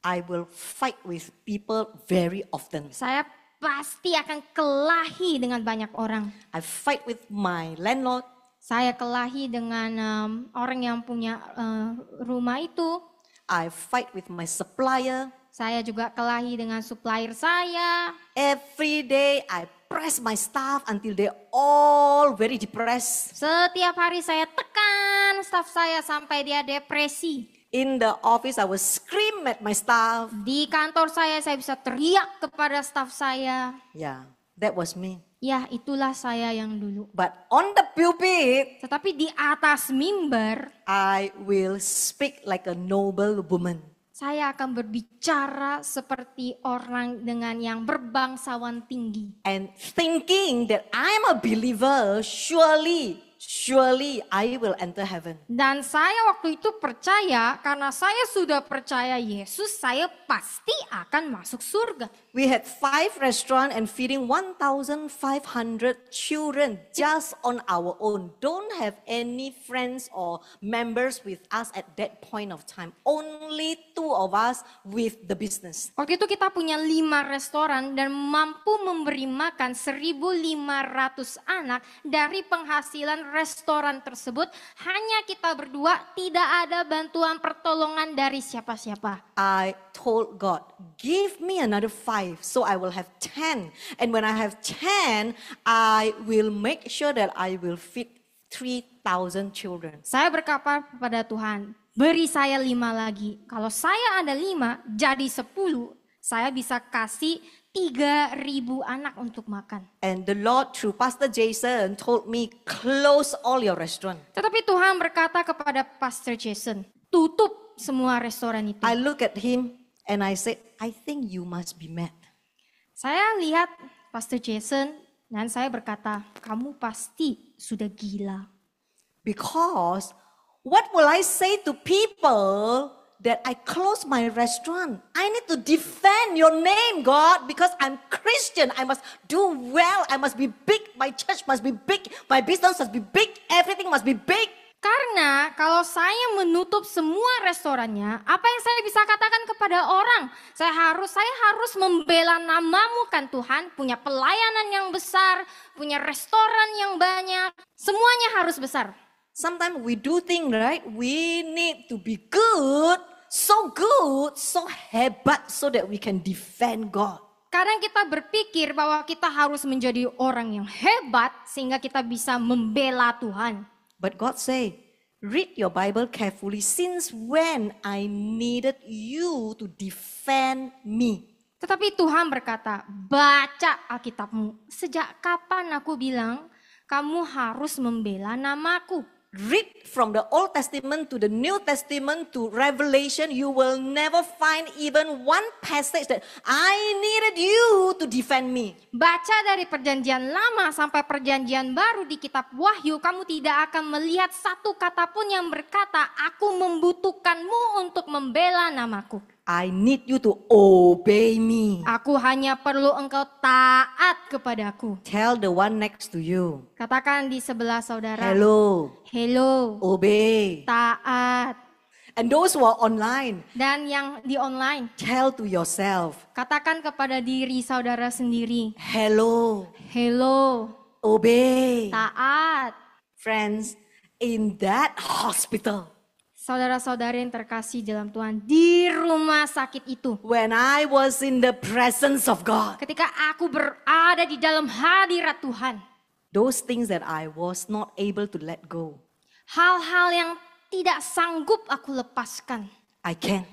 I will fight with people very often. Saya pasti akan kelahi dengan banyak orang. I fight with my landlord. Saya kelahi dengan orang yang punya rumah itu. I fight with my supplier. Saya juga kelahi dengan supplier saya. Every day I press my staff until they all very depressed. Setiap hari saya tekan staf saya sampai dia depresi. In the office I will scream at my staff. Di kantor saya bisa teriak kepada staf saya. Yeah, that was me. Ya, itulah saya yang dulu. But on the pulpit, Tetapi di atas mimbar, I will speak like a noble woman. saya akan berbicara seperti orang dengan yang berbangsawan tinggi. And thinking that I'm a believer, surely I will enter heaven. Dan saya waktu itu percaya, karena saya sudah percaya Yesus, saya pasti akan masuk surga. We had 5 restaurants and feeding 1,500 children just on our own. Don't have any friends or members with us at that point of time. Only 2 of us with the business. Waktu itu kita punya 5 restoran dan mampu memberi makan 1.500 anak. Dari penghasilan restoran tersebut, hanya kita berdua, tidak ada bantuan pertolongan dari siapa-siapa. I told God, give me another 5 so I will have 10. And when I have 10, I will make sure that I will feed 3,000 children. Saya berkata kepada Tuhan, beri saya 5 lagi. Kalau saya ada 5, jadi 10, saya bisa kasih 3.000 anak untuk makan. And the Lord through Pastor Jason told me, close all your restaurant. Tetapi Tuhan berkata kepada Pastor Jason, tutup semua restoran itu. I look at him and I said, I think you must be mad. Saya lihat Pastor Jason dan saya berkata, kamu pasti sudah gila. Because what will I say to people that I close my restaurant? I need to defend your name, God, because I'm Christian. I must do well. I must be big. My church must be big. My business must be big. Everything must be big. Karena kalau saya menutup semua restorannya, apa yang saya bisa katakan kepada orang? Saya harus membela namamu kan Tuhan, punya pelayanan yang besar, punya restoran yang banyak, semuanya harus besar. Sometimes we do think, right? We need to be good, so hebat, so that we can defend God. Kadang kita berpikir bahwa kita harus menjadi orang yang hebat sehingga kita bisa membela Tuhan. But God say, read your Bible carefully. Since when I needed you to defend me? Tetapi Tuhan berkata, baca Alkitabmu. Sejak kapan aku bilang kamu harus membela namaku? Read from the Old Testament to the New Testament to Revelation. You will never find even one passage that I needed you to defend me. Baca dari perjanjian lama sampai perjanjian baru di kitab Wahyu, kamu tidak akan melihat satu kata pun yang berkata, aku membutuhkanmu untuk membela namaku. I need you to obey me. Aku hanya perlu engkau taat kepadaku. Tell the one next to you. Katakan di sebelah saudara. Hello. Hello. Obey. Taat. And those who are online. Dan yang di online. Tell to yourself. Katakan kepada diri saudara sendiri. Hello. Hello. Obey. Taat. Friends, in that hospital. Saudara-saudari yang terkasih dalam Tuhan, di rumah sakit itu. When I was in the presence of God. Ketika aku berada di dalam hadirat Tuhan. Those things that I was not able to let go. Hal-hal yang tidak sanggup aku lepaskan. I can.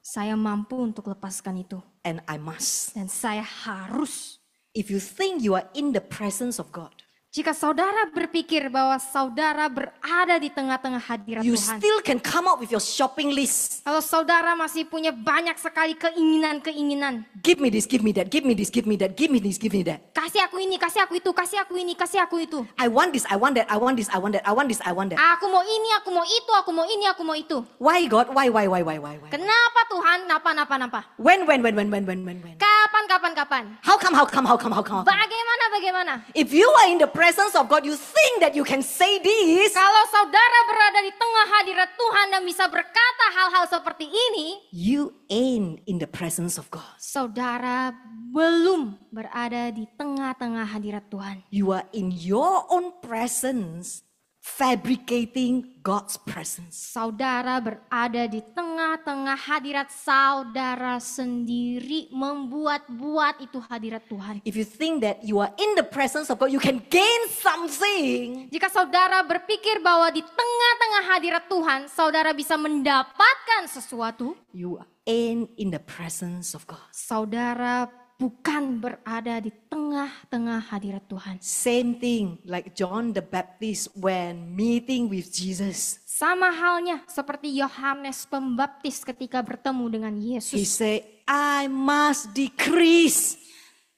Saya mampu untuk lepaskan itu. And I must. Dan saya harus. If you think you are in the presence of God. Jika saudara berpikir bahwa saudara berada di tengah-tengah hadirat You Tuhan. still can come up with your shopping list. Kalau saudara masih punya banyak sekali keinginan-keinginan. Give me this, give me that, give me this, give me that, give me this, give me that. Kasih aku ini, kasih aku itu, kasih aku ini, kasih aku itu. I want this, I want that, I want this, I want that, I want this, I want that. Aku mau ini, aku mau itu, aku mau ini, aku mau itu. Why God? Why? Kenapa Tuhan? Napa? When? Kapan? How come? Bagaimana? If you are in the presence of God, you think that you can say this. Kalau saudara berada di tengah hadirat Tuhan dan bisa berkata hal-hal seperti ini, You ain't in the presence of God. saudara belum berada di tengah-tengah hadirat Tuhan. You are in your own presence, fabricating God's presence. Saudara berada di tengah-tengah hadirat saudara sendiri, membuat-buat itu hadirat Tuhan. If you think that you are in the presence of God, you can gain something. Jika saudara berpikir bahwa di tengah-tengah hadirat Tuhan, saudara bisa mendapatkan sesuatu, You ain't in the presence of God. saudara bukan berada di tengah-tengah hadirat Tuhan. Same thing like John the Baptist when meeting with Jesus. Sama halnya seperti Yohanes Pembaptis ketika bertemu dengan He Yesus. said, I must decrease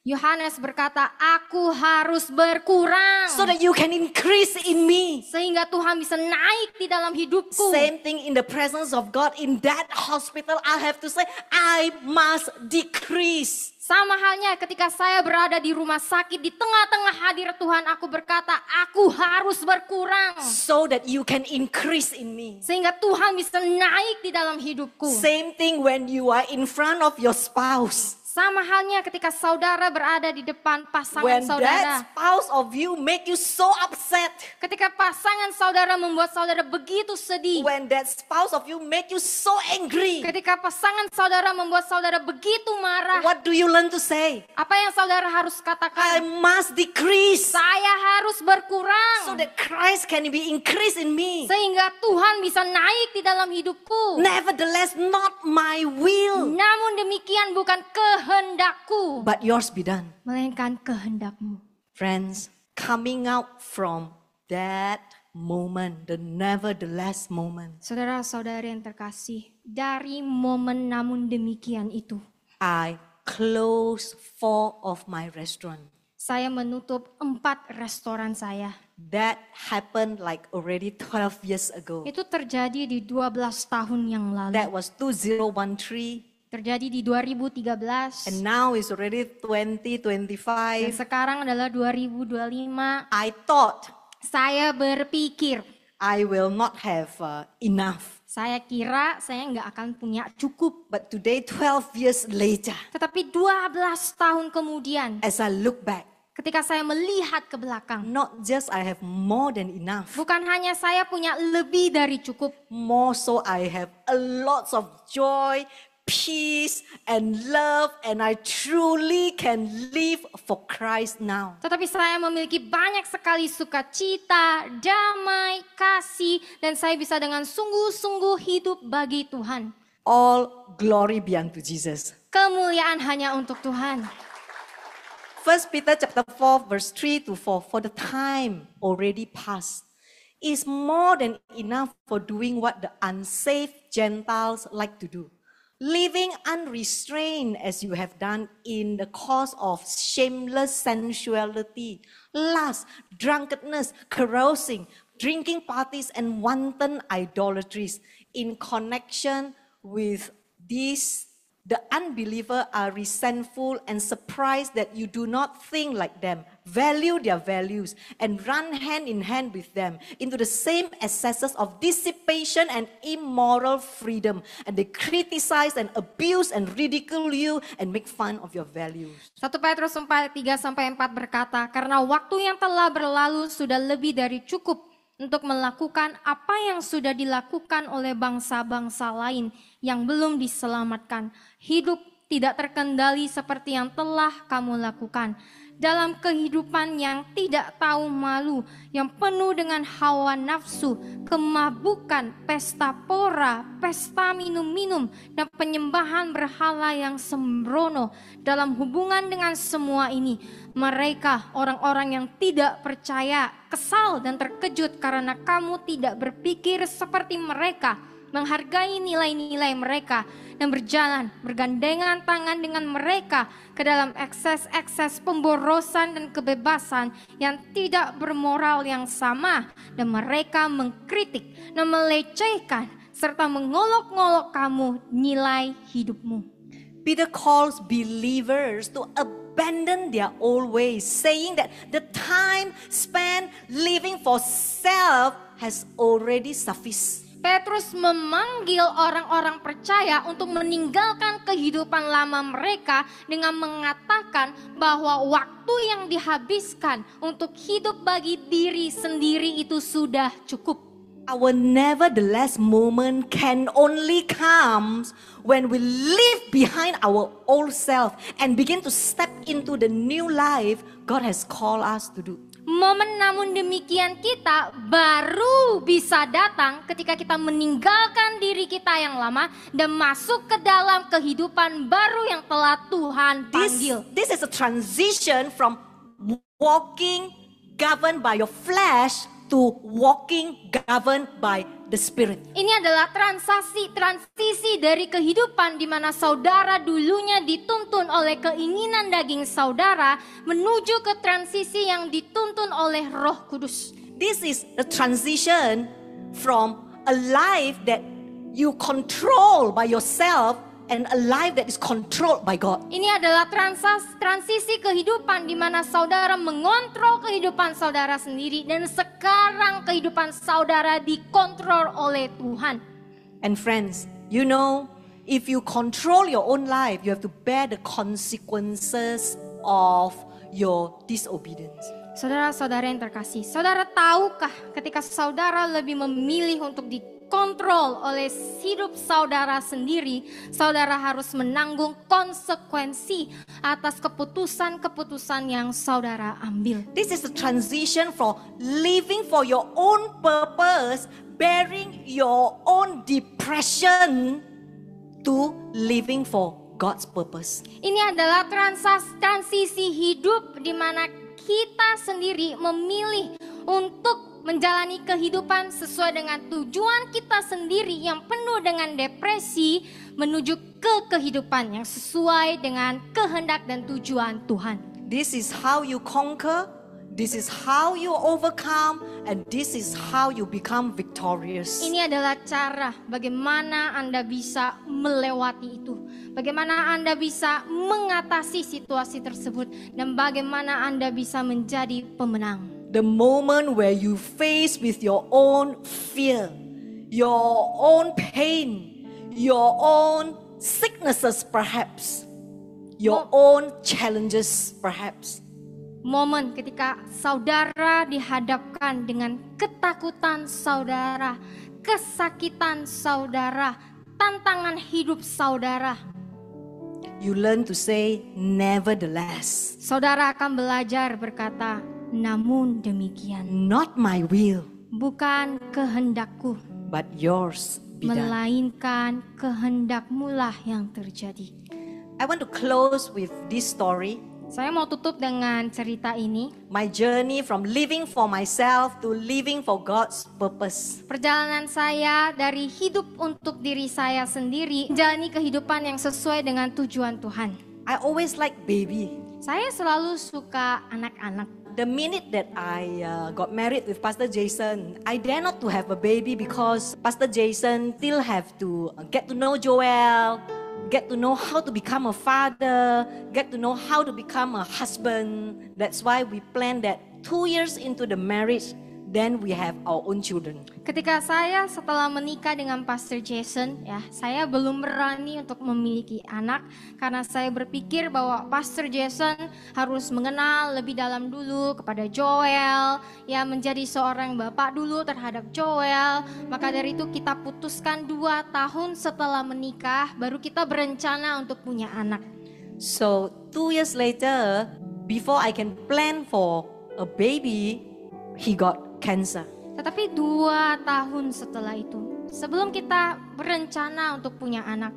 Yohanes berkata, aku harus berkurang. so that you can increase in me. Sehingga Tuhan bisa naik di dalam hidupku. Same thing in the presence of God. In that hospital, I have to say, I must decrease. Sama halnya ketika saya berada di rumah sakit, di tengah-tengah hadirat Tuhan, aku berkata, aku harus berkurang. So that you can increase in me. Sehingga Tuhan bisa naik di dalam hidupku. Same thing when you are in front of your spouse. Sama halnya ketika saudara berada di depan pasangan When saudara. that spouse of you make you so upset. Ketika pasangan saudara membuat saudara begitu sedih. When that spouse of you make you so angry. Ketika pasangan saudara membuat saudara begitu marah. What do you learn to say? Apa yang saudara harus I katakan? must decrease Saya harus berkurang. so that Christ can be increased in me. Sehingga Tuhan bisa naik di dalam hidupku. Nevertheless, not my will, Namun demikian bukan kehendakku, but yours be done. melainkan kehendakmu. Friends, coming out from that moment, the nevertheless moment, Saudara-saudari yang terkasih, dari momen namun demikian itu, I closed 4 of my restaurant. saya menutup 4 restoran saya. That happened like already 12 years ago. Itu terjadi di 12 tahun yang lalu. That was 2013, Terjadi di 2013. and now it's already Dan 2025. sekarang adalah 2025. I thought Saya berpikir I will not have enough. Saya kira saya nggak akan punya cukup. But today, 12 years later, Tetapi 12 tahun kemudian, as I look back, ketika saya melihat ke belakang, not just I have more than enough, bukan hanya saya punya lebih dari cukup, more so I have a lots of joy, peace and love, and I truly can live for Christ now. tetapi saya memiliki banyak sekali sukacita, damai, kasih, dan saya bisa dengan sungguh-sungguh hidup bagi Tuhan. All glory be unto Jesus. Kemuliaan hanya untuk Tuhan. 1 Peter chapter 4 verse 3 to 4, for the time already past is more than enough for doing what the unsaved Gentiles like to do. Living unrestrained as you have done in the course of shameless sensuality, lust, drunkenness, carousing, drinking parties, and wanton idolatries. In connection with these, the unbeliever are resentful and surprised that you do not think like them, value their values, and run hand in hand with them into the same excesses of dissipation and immoral freedom. And they criticize and abuse and ridicule you and make fun of your values. 1 Petrus 4:3-4 berkata, karena waktu yang telah berlalu sudah lebih dari cukup untuk melakukan apa yang sudah dilakukan oleh bangsa-bangsa lain yang belum diselamatkan. Hidup tidak terkendali seperti yang telah kamu lakukan. Dalam kehidupan yang tidak tahu malu, yang penuh dengan hawa nafsu, kemabukan, pesta pora, pesta minum-minum, dan penyembahan berhala yang sembrono. Dalam hubungan dengan semua ini, mereka orang-orang yang tidak percaya, kesal dan terkejut karena kamu tidak berpikir seperti mereka, menghargai nilai-nilai mereka, dan berjalan bergandengan tangan dengan mereka ke dalam ekses-ekses pemborosan dan kebebasan yang tidak bermoral yang sama, dan mereka mengkritik dan melecehkan serta mengolok-ngolok kamu nilai hidupmu. Peter calls believers to abandon their old ways, saying that the time spent living for self has already sufficed. Petrus memanggil orang-orang percaya untuk meninggalkan kehidupan lama mereka dengan mengatakan bahwa waktu yang dihabiskan untuk hidup bagi diri sendiri itu sudah cukup. Our nevertheless moment can only come when we leave behind our old self and begin to step into the new life God has called us to do. Momen namun demikian kita baru bisa datang ketika kita meninggalkan diri kita yang lama dan masuk ke dalam kehidupan baru yang telah Tuhan panggil. This is a transition from walking governed by your flesh to walking governed by the Spirit. Ini adalah transisi dari kehidupan di mana saudara dulunya dituntun oleh keinginan daging saudara menuju ke transisi yang dituntun oleh Roh Kudus. This is the transition from a life that you control by yourself and a life that is controlled by God. Ini adalah transisi kehidupan di mana saudara mengontrol kehidupan saudara sendiri dan sekarang kehidupan saudara dikontrol oleh Tuhan. And friends, you know, if you control your own life, you have to bear the consequences of your disobedience. Saudara-saudara yang terkasih, saudara tahukah ketika saudara lebih memilih untuk dikontrol oleh hidup saudara sendiri, saudara harus menanggung konsekuensi atas keputusan-keputusan yang saudara ambil. This is the transition from living for your own purpose, bearing your own depression, to living for God's purpose. Ini adalah transisi hidup di mana kita sendiri memilih untuk menjalani kehidupan sesuai dengan tujuan kita sendiri yang penuh dengan depresi menuju ke kehidupan yang sesuai dengan kehendak dan tujuan Tuhan. This is how you conquer, this is how you overcome, and this is how you become victorious. Ini adalah cara bagaimana Anda bisa melewati itu. Bagaimana Anda bisa mengatasi situasi tersebut dan bagaimana Anda bisa menjadi pemenang. The moment where you face with your own fear, your own pain, your own sicknesses perhaps, your own challenges perhaps. Momen ketika saudara dihadapkan dengan ketakutan saudara, kesakitan saudara, tantangan hidup saudara. You learn to say nevertheless. Saudara akan belajar berkata, namun demikian. Not my will, Bukan kehendakku, but yours be done. melainkan kehendakmu lah yang terjadi. I want to close with this story. Saya mau tutup dengan cerita ini. My journey from living for myself to living for God's purpose. Perjalanan saya dari hidup untuk diri saya sendiri, menjalani kehidupan yang sesuai dengan tujuan Tuhan. I always like baby. Saya selalu suka anak-anak. The minute that I got married with Pastor Jason, I dare not to have a baby because Pastor Jason still have to get to know Joel, get to know how to become a father, get to know how to become a husband. That's why we planned that 2 years into the marriage, then we have our own children. Ketika saya setelah menikah dengan Pastor Jason, ya, saya belum berani untuk memiliki anak karena saya berpikir bahwa Pastor Jason harus mengenal lebih dalam dulu kepada Joel, ya, menjadi seorang bapak dulu terhadap Joel. Maka dari itu kita putuskan 2 tahun setelah menikah baru kita berencana untuk punya anak. So 2 years later, before I can plan for a baby, he got cancer. Tetapi 2 tahun setelah itu, sebelum kita berencana untuk punya anak,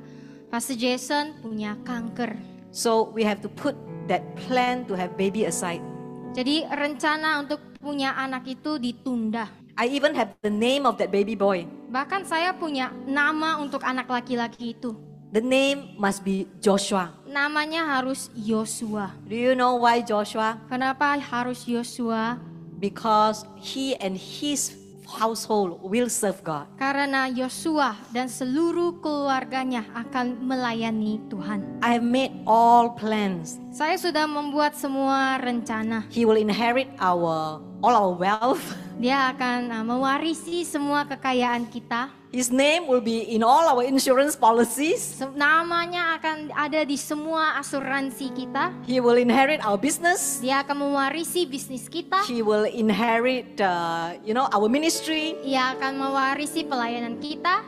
Pastor Jason punya kanker. So we have to put that plan to have baby aside. Jadi rencana untuk punya anak itu ditunda. I even have the name of that baby boy. Bahkan saya punya nama untuk anak laki-laki itu. The name must be Joshua. Namanya harus Yosua. Do you know why Joshua? Kenapa harus Yosua? Because he and his household will serve God. Karena Yosua dan seluruh keluarganya akan melayani Tuhan. I have made all plans. Saya sudah membuat semua rencana. He will inherit all our wealth. Dia akan mewarisi semua kekayaan kita. His name will be in all our insurance policies. Namanya akan ada di semua asuransi kita. He will inherit our business. Dia akan mewarisi bisnis kita. He will inherit, our ministry. Ia akan mewarisi pelayanan kita.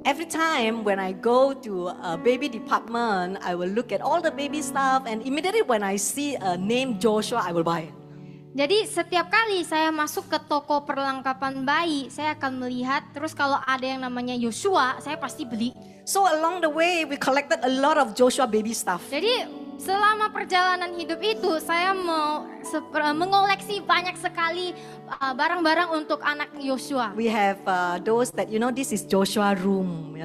Every time when I go to a baby department, I will look at all the baby stuff, and immediately when I see a name Joshua, I will buy it. Jadi setiap kali saya masuk ke toko perlengkapan bayi, saya akan melihat, terus kalau ada yang namanya Yosua, saya pasti beli. So along the way, we collected a lot of Joshua baby stuff. Jadi selama perjalanan hidup itu, saya mengoleksi banyak sekali barang-barang untuk anak Yosua. We have those that, this is Joshua room,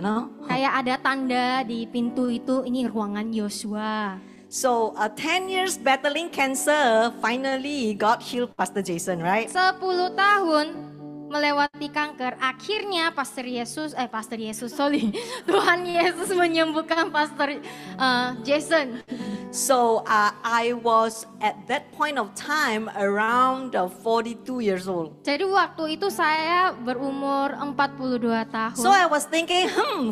Kayak ada tanda di pintu itu, ini ruangan Yosua. So 10 years battling cancer, finally God healed Pastor Jason, right? 10 tahun melewati kanker, akhirnya Tuhan Yesus menyembuhkan Pastor Jason. So I was at that point of time around 42 years old. Jadi waktu itu saya berumur 42 tahun. So I was thinking, 42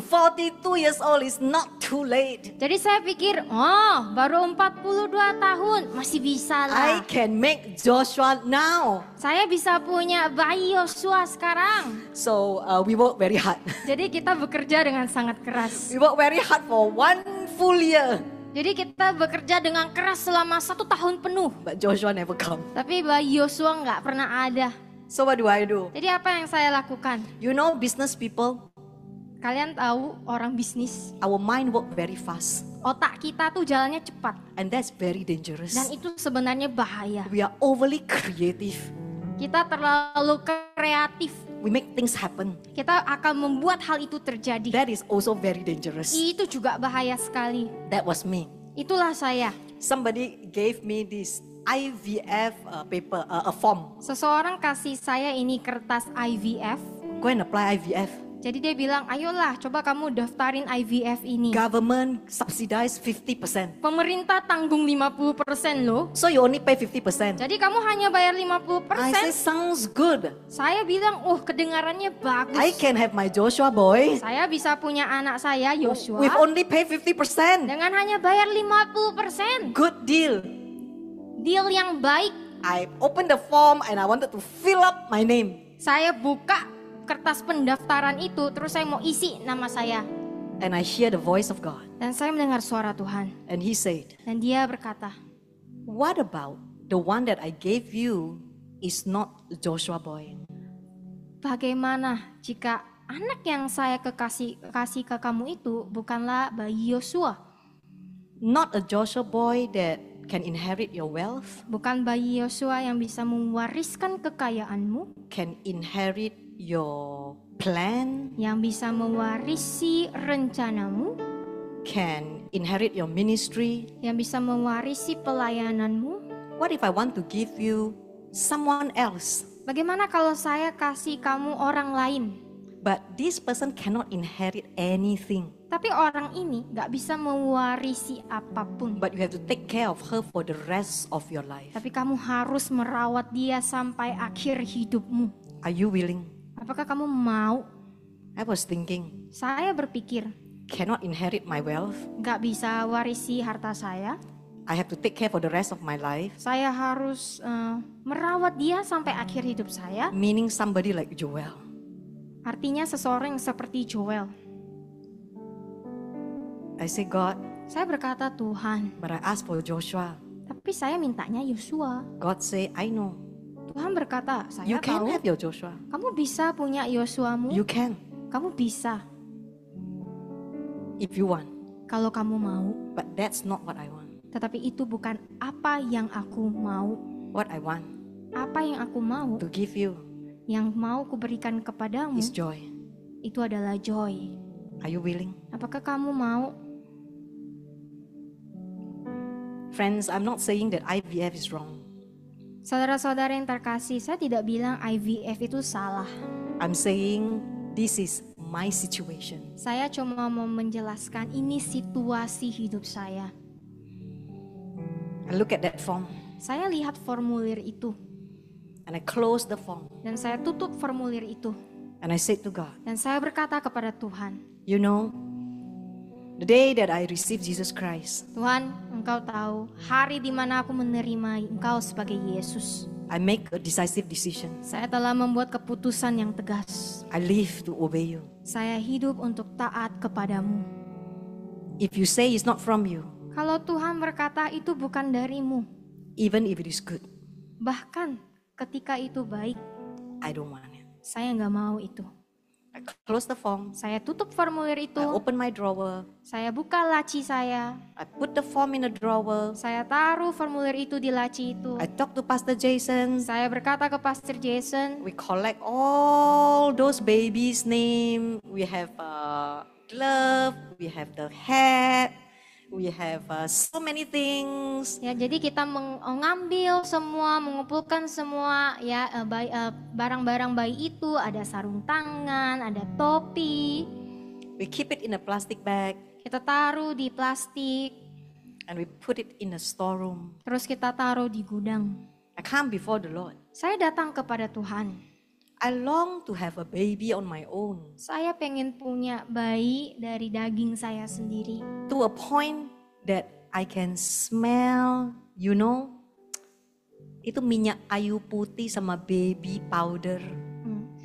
years old is not too late. Jadi saya pikir, baru 42 tahun, masih bisa I lah. can make Joshua now. Saya bisa punya bayi Yosua sekarang. So we work very hard. Jadi kita bekerja dengan sangat keras. We work very hard for 1 full year. Jadi kita bekerja dengan keras selama 1 tahun penuh. But Joshua never come. Tapi bayi Yosua nggak pernah ada. So what do I do? Jadi apa yang saya lakukan? You know business people, Kalian tahu orang bisnis, our mind work very fast. otak kita tuh jalannya cepat. And that's very dangerous. Dan itu sebenarnya bahaya. We are overly creative. Kita terlalu kreatif. We make things happen. Kita akan membuat hal itu terjadi. That is also very dangerous. Itu juga bahaya sekali. That was me. Itulah saya. Somebody gave me this IVF paper, a form. Seseorang kasih saya ini kertas IVF. Go and apply IVF. Jadi dia bilang, ayolah coba kamu daftarin IVF ini. Government subsidize 50%. Pemerintah tanggung 50% loh. So you only pay 50%. Jadi kamu hanya bayar I 50%. say, sounds good. Saya bilang, kedengarannya bagus. I can have my Joshua boy Saya bisa punya anak saya, Yosua, with only pay 50%. dengan hanya bayar 50%. Good deal. Deal yang baik. I opened the form and I wanted to fill up my name. Saya buka kertas pendaftaran itu, terus saya mau isi nama saya. And I hear the voice of God. Dan saya mendengar suara Tuhan. And he said, Dan dia berkata, what about the one that I gave you is not Joshua boy? bagaimana jika anak yang saya kasih ke kamu itu bukanlah bayi Yosua? Not a Joshua boy that can inherit your wealth, Bukan bayi Yosua yang bisa mewariskan kekayaanmu, can inherit your plan, yang bisa mewarisi rencanamu, can inherit your ministry. yang bisa mewarisi pelayananmu. What if I want to give you someone else, Bagaimana kalau saya kasih kamu orang lain, but this person cannot inherit anything, tapi orang ini gak bisa mewarisi apapun, but you have to take care of her for the rest of your life? tapi kamu harus merawat dia sampai akhir hidupmu. Are you willing? Apakah kamu mau? I was thinking, Saya berpikir, cannot inherit my wealth. gak bisa warisi harta saya. I have to take care for the rest of my life. Saya harus merawat dia sampai akhir hidup saya. Meaning somebody like Joel. Artinya seseorang yang seperti Joel. I say, God, Saya berkata, Tuhan, but I ask for Joshua. tapi saya mintanya Yosua. God say, I know. Tuhan berkata, You saya can tahu have your Joshua. kamu bisa punya Yosuamu. You can, Kamu bisa if you want. kalau kamu mau. But that's not what I want. Tetapi itu bukan apa yang aku mau. What I want Apa yang aku mau, to give you yang mau kuberikan kepadamu, is joy. itu adalah joy. Are you willing? Apakah kamu mau? Friends, I'm not saying that IVF is wrong. Saudara-saudara yang terkasih, saya tidak bilang IVF itu salah. I'm saying this is my situation. Saya cuma mau menjelaskan ini situasi hidup saya. I look at that form Saya lihat formulir itu and I close the form dan saya tutup formulir itu. and I said to God, Dan saya berkata kepada Tuhan, you know, the day that I received Jesus Christ, Tuhan, Engkau tahu hari di mana aku menerima Engkau sebagai Yesus. I make a decisive decision. Saya telah membuat keputusan yang tegas. I live to obey you. Saya hidup untuk taat kepadamu. If you say it's not from you, Kalau Tuhan berkata itu bukan darimu, even if it is good, bahkan ketika itu baik, I don't want it. saya nggak mau itu. I close the form, Saya tutup formulir itu, I open my drawer, saya buka laci saya, I put the form in the drawer, saya taruh formulir itu di laci itu. I talk to Pastor Jason, Saya berkata ke Pastor Jason, we collect all those babies' name, we have glove, we have the hat, we have so many things. ya jadi kita mengambil semua, mengumpulkan semua ya barang-barang bayi itu, ada sarung tangan, ada topi. We keep it in a plastic bag Kita taruh di plastik, and we put it in a storeroom. terus kita taruh di gudang. I come before the Lord. Saya datang kepada Tuhan. I long to have a baby on my own, Saya pengen punya bayi dari daging saya sendiri. to a point that I can smell, you know, itu minyak kayu putih sama baby powder.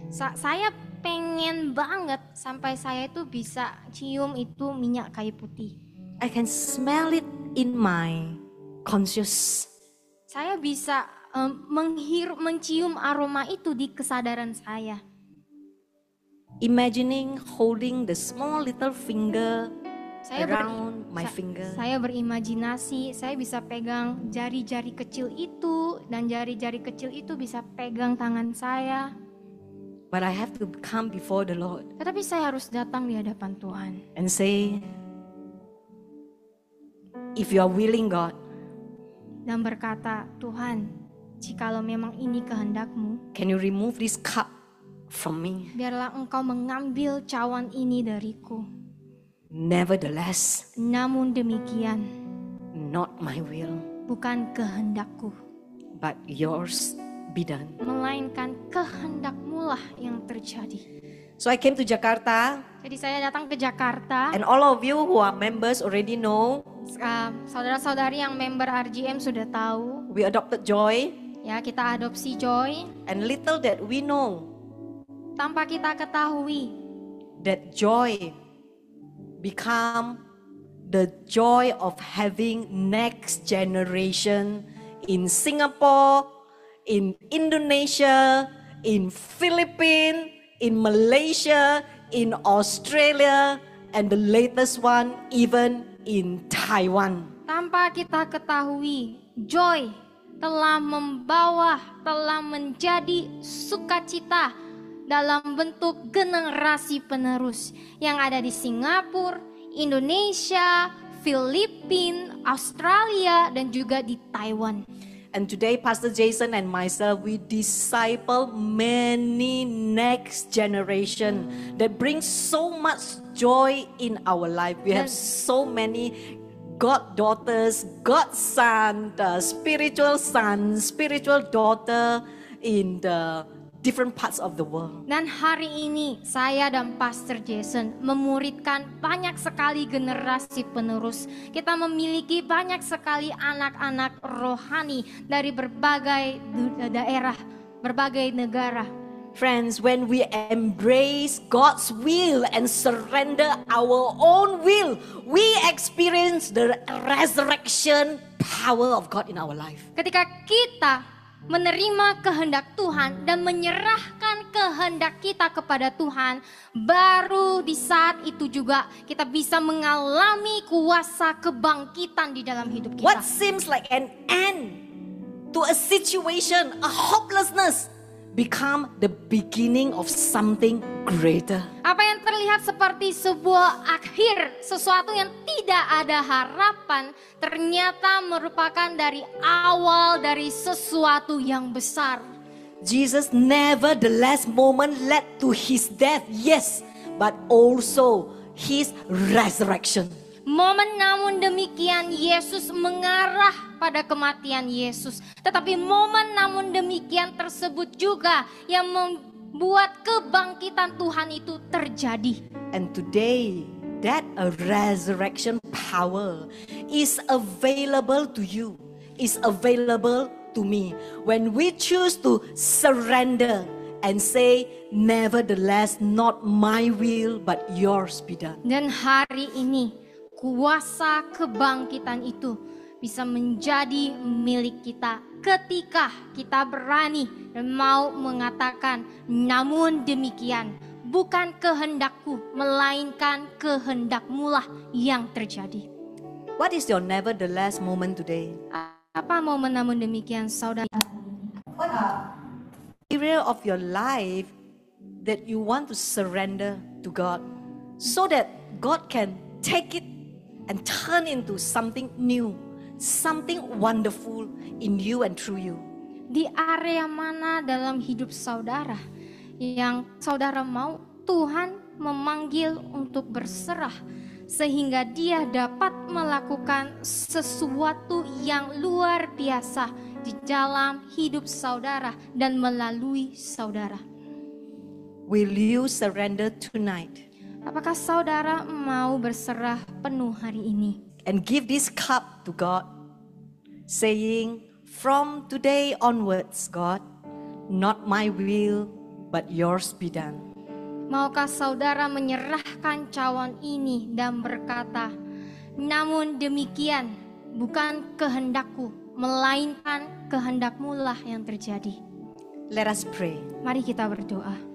Saya pengen banget sampai saya itu bisa cium itu minyak kayu putih. I can smell it in my conscious. Saya bisa mencium aroma itu di kesadaran saya. Imagining holding the small little finger Saya around my finger. Saya berimajinasi, saya bisa pegang jari-jari kecil itu dan jari-jari kecil itu bisa pegang tangan saya. But I have to come before the Lord Tetapi saya harus datang di hadapan Tuhan and say, if you are willing, God, dan berkata, Tuhan, jikalau memang ini kehendak-Mu, can you remove this cup from me. Biarlah Engkau mengambil cawan ini dariku. Nevertheless, Namun demikian, not my will, bukan kehendakku, but yours be done. melainkan kehendak-Mu lah yang terjadi. So I came to Jakarta, Jadi saya datang ke Jakarta. and all of you who are members already know, Saudara-saudari yang member RGM sudah tahu, we adopted Joy, ya kita adopsi Joy. and little that we know Tanpa kita ketahui, that Joy become the joy of having next generation in Singapore, in Indonesia, in Philippines, in Malaysia, in Australia, and the latest one even in Taiwan. tanpa kita ketahui, Joy telah telah menjadi sukacita dalam bentuk generasi penerus yang ada di Singapura, Indonesia, Filipina, Australia, dan juga di Taiwan. And today, Pastor Jason and myself, we disciple many next generation that brings so much joy in our life. We have so many goddaughters, godson, spiritual son, spiritual daughter in the different parts of the world. Dan hari ini saya dan Pastor Jason memuridkan banyak sekali generasi penerus. Kita memiliki banyak sekali anak-anak rohani dari berbagai daerah, berbagai negara. Friends, when we embrace God's will and surrender our own will, we experience the resurrection power of God in our life. Ketika kita menerima kehendak Tuhan dan menyerahkan kehendak kita kepada Tuhan, baru di saat itu juga kita bisa mengalami kuasa kebangkitan di dalam hidup kita. What seems like an end to a situation, a hopelessness, become the beginning of something greater. Apa yang terlihat seperti sebuah akhir, sesuatu yang tidak ada harapan, ternyata merupakan dari awal dari sesuatu yang besar. Jesus nevertheless moment led to his death, yes, but also his resurrection. Momen namun demikian Yesus mengarah pada kematian Yesus. Tetapi momen namun demikian tersebut juga yang membuat kebangkitan Tuhan itu terjadi. And today, that resurrection power is available to you, is available to me. When we choose to surrender and say, nevertheless, not my will, but yours be done. Dan hari ini kuasa kebangkitan itu bisa menjadi milik kita ketika kita berani dan mau mengatakan, namun demikian bukan kehendakku, melainkan kehendak-Mu lah yang terjadi. What is your nevertheless moment today? Apa momen namun demikian saudara? What are area of your life that you want to surrender to God so that God can take it and turn into something new, something wonderful in you and through you? Di area mana dalam hidup saudara yang saudara mau Tuhan memanggil untuk berserah sehingga Dia dapat melakukan sesuatu yang luar biasa di dalam hidup saudara dan melalui saudara? Will you surrender tonight? Apakah saudara mau berserah penuh hari ini? And give this cup to God, saying, from today onwards, God, not my will, but yours be done. Maukah saudara menyerahkan cawan ini dan berkata, namun demikian bukan kehendakku, melainkan kehendak-Mu lah yang terjadi. Let us pray. Mari kita berdoa.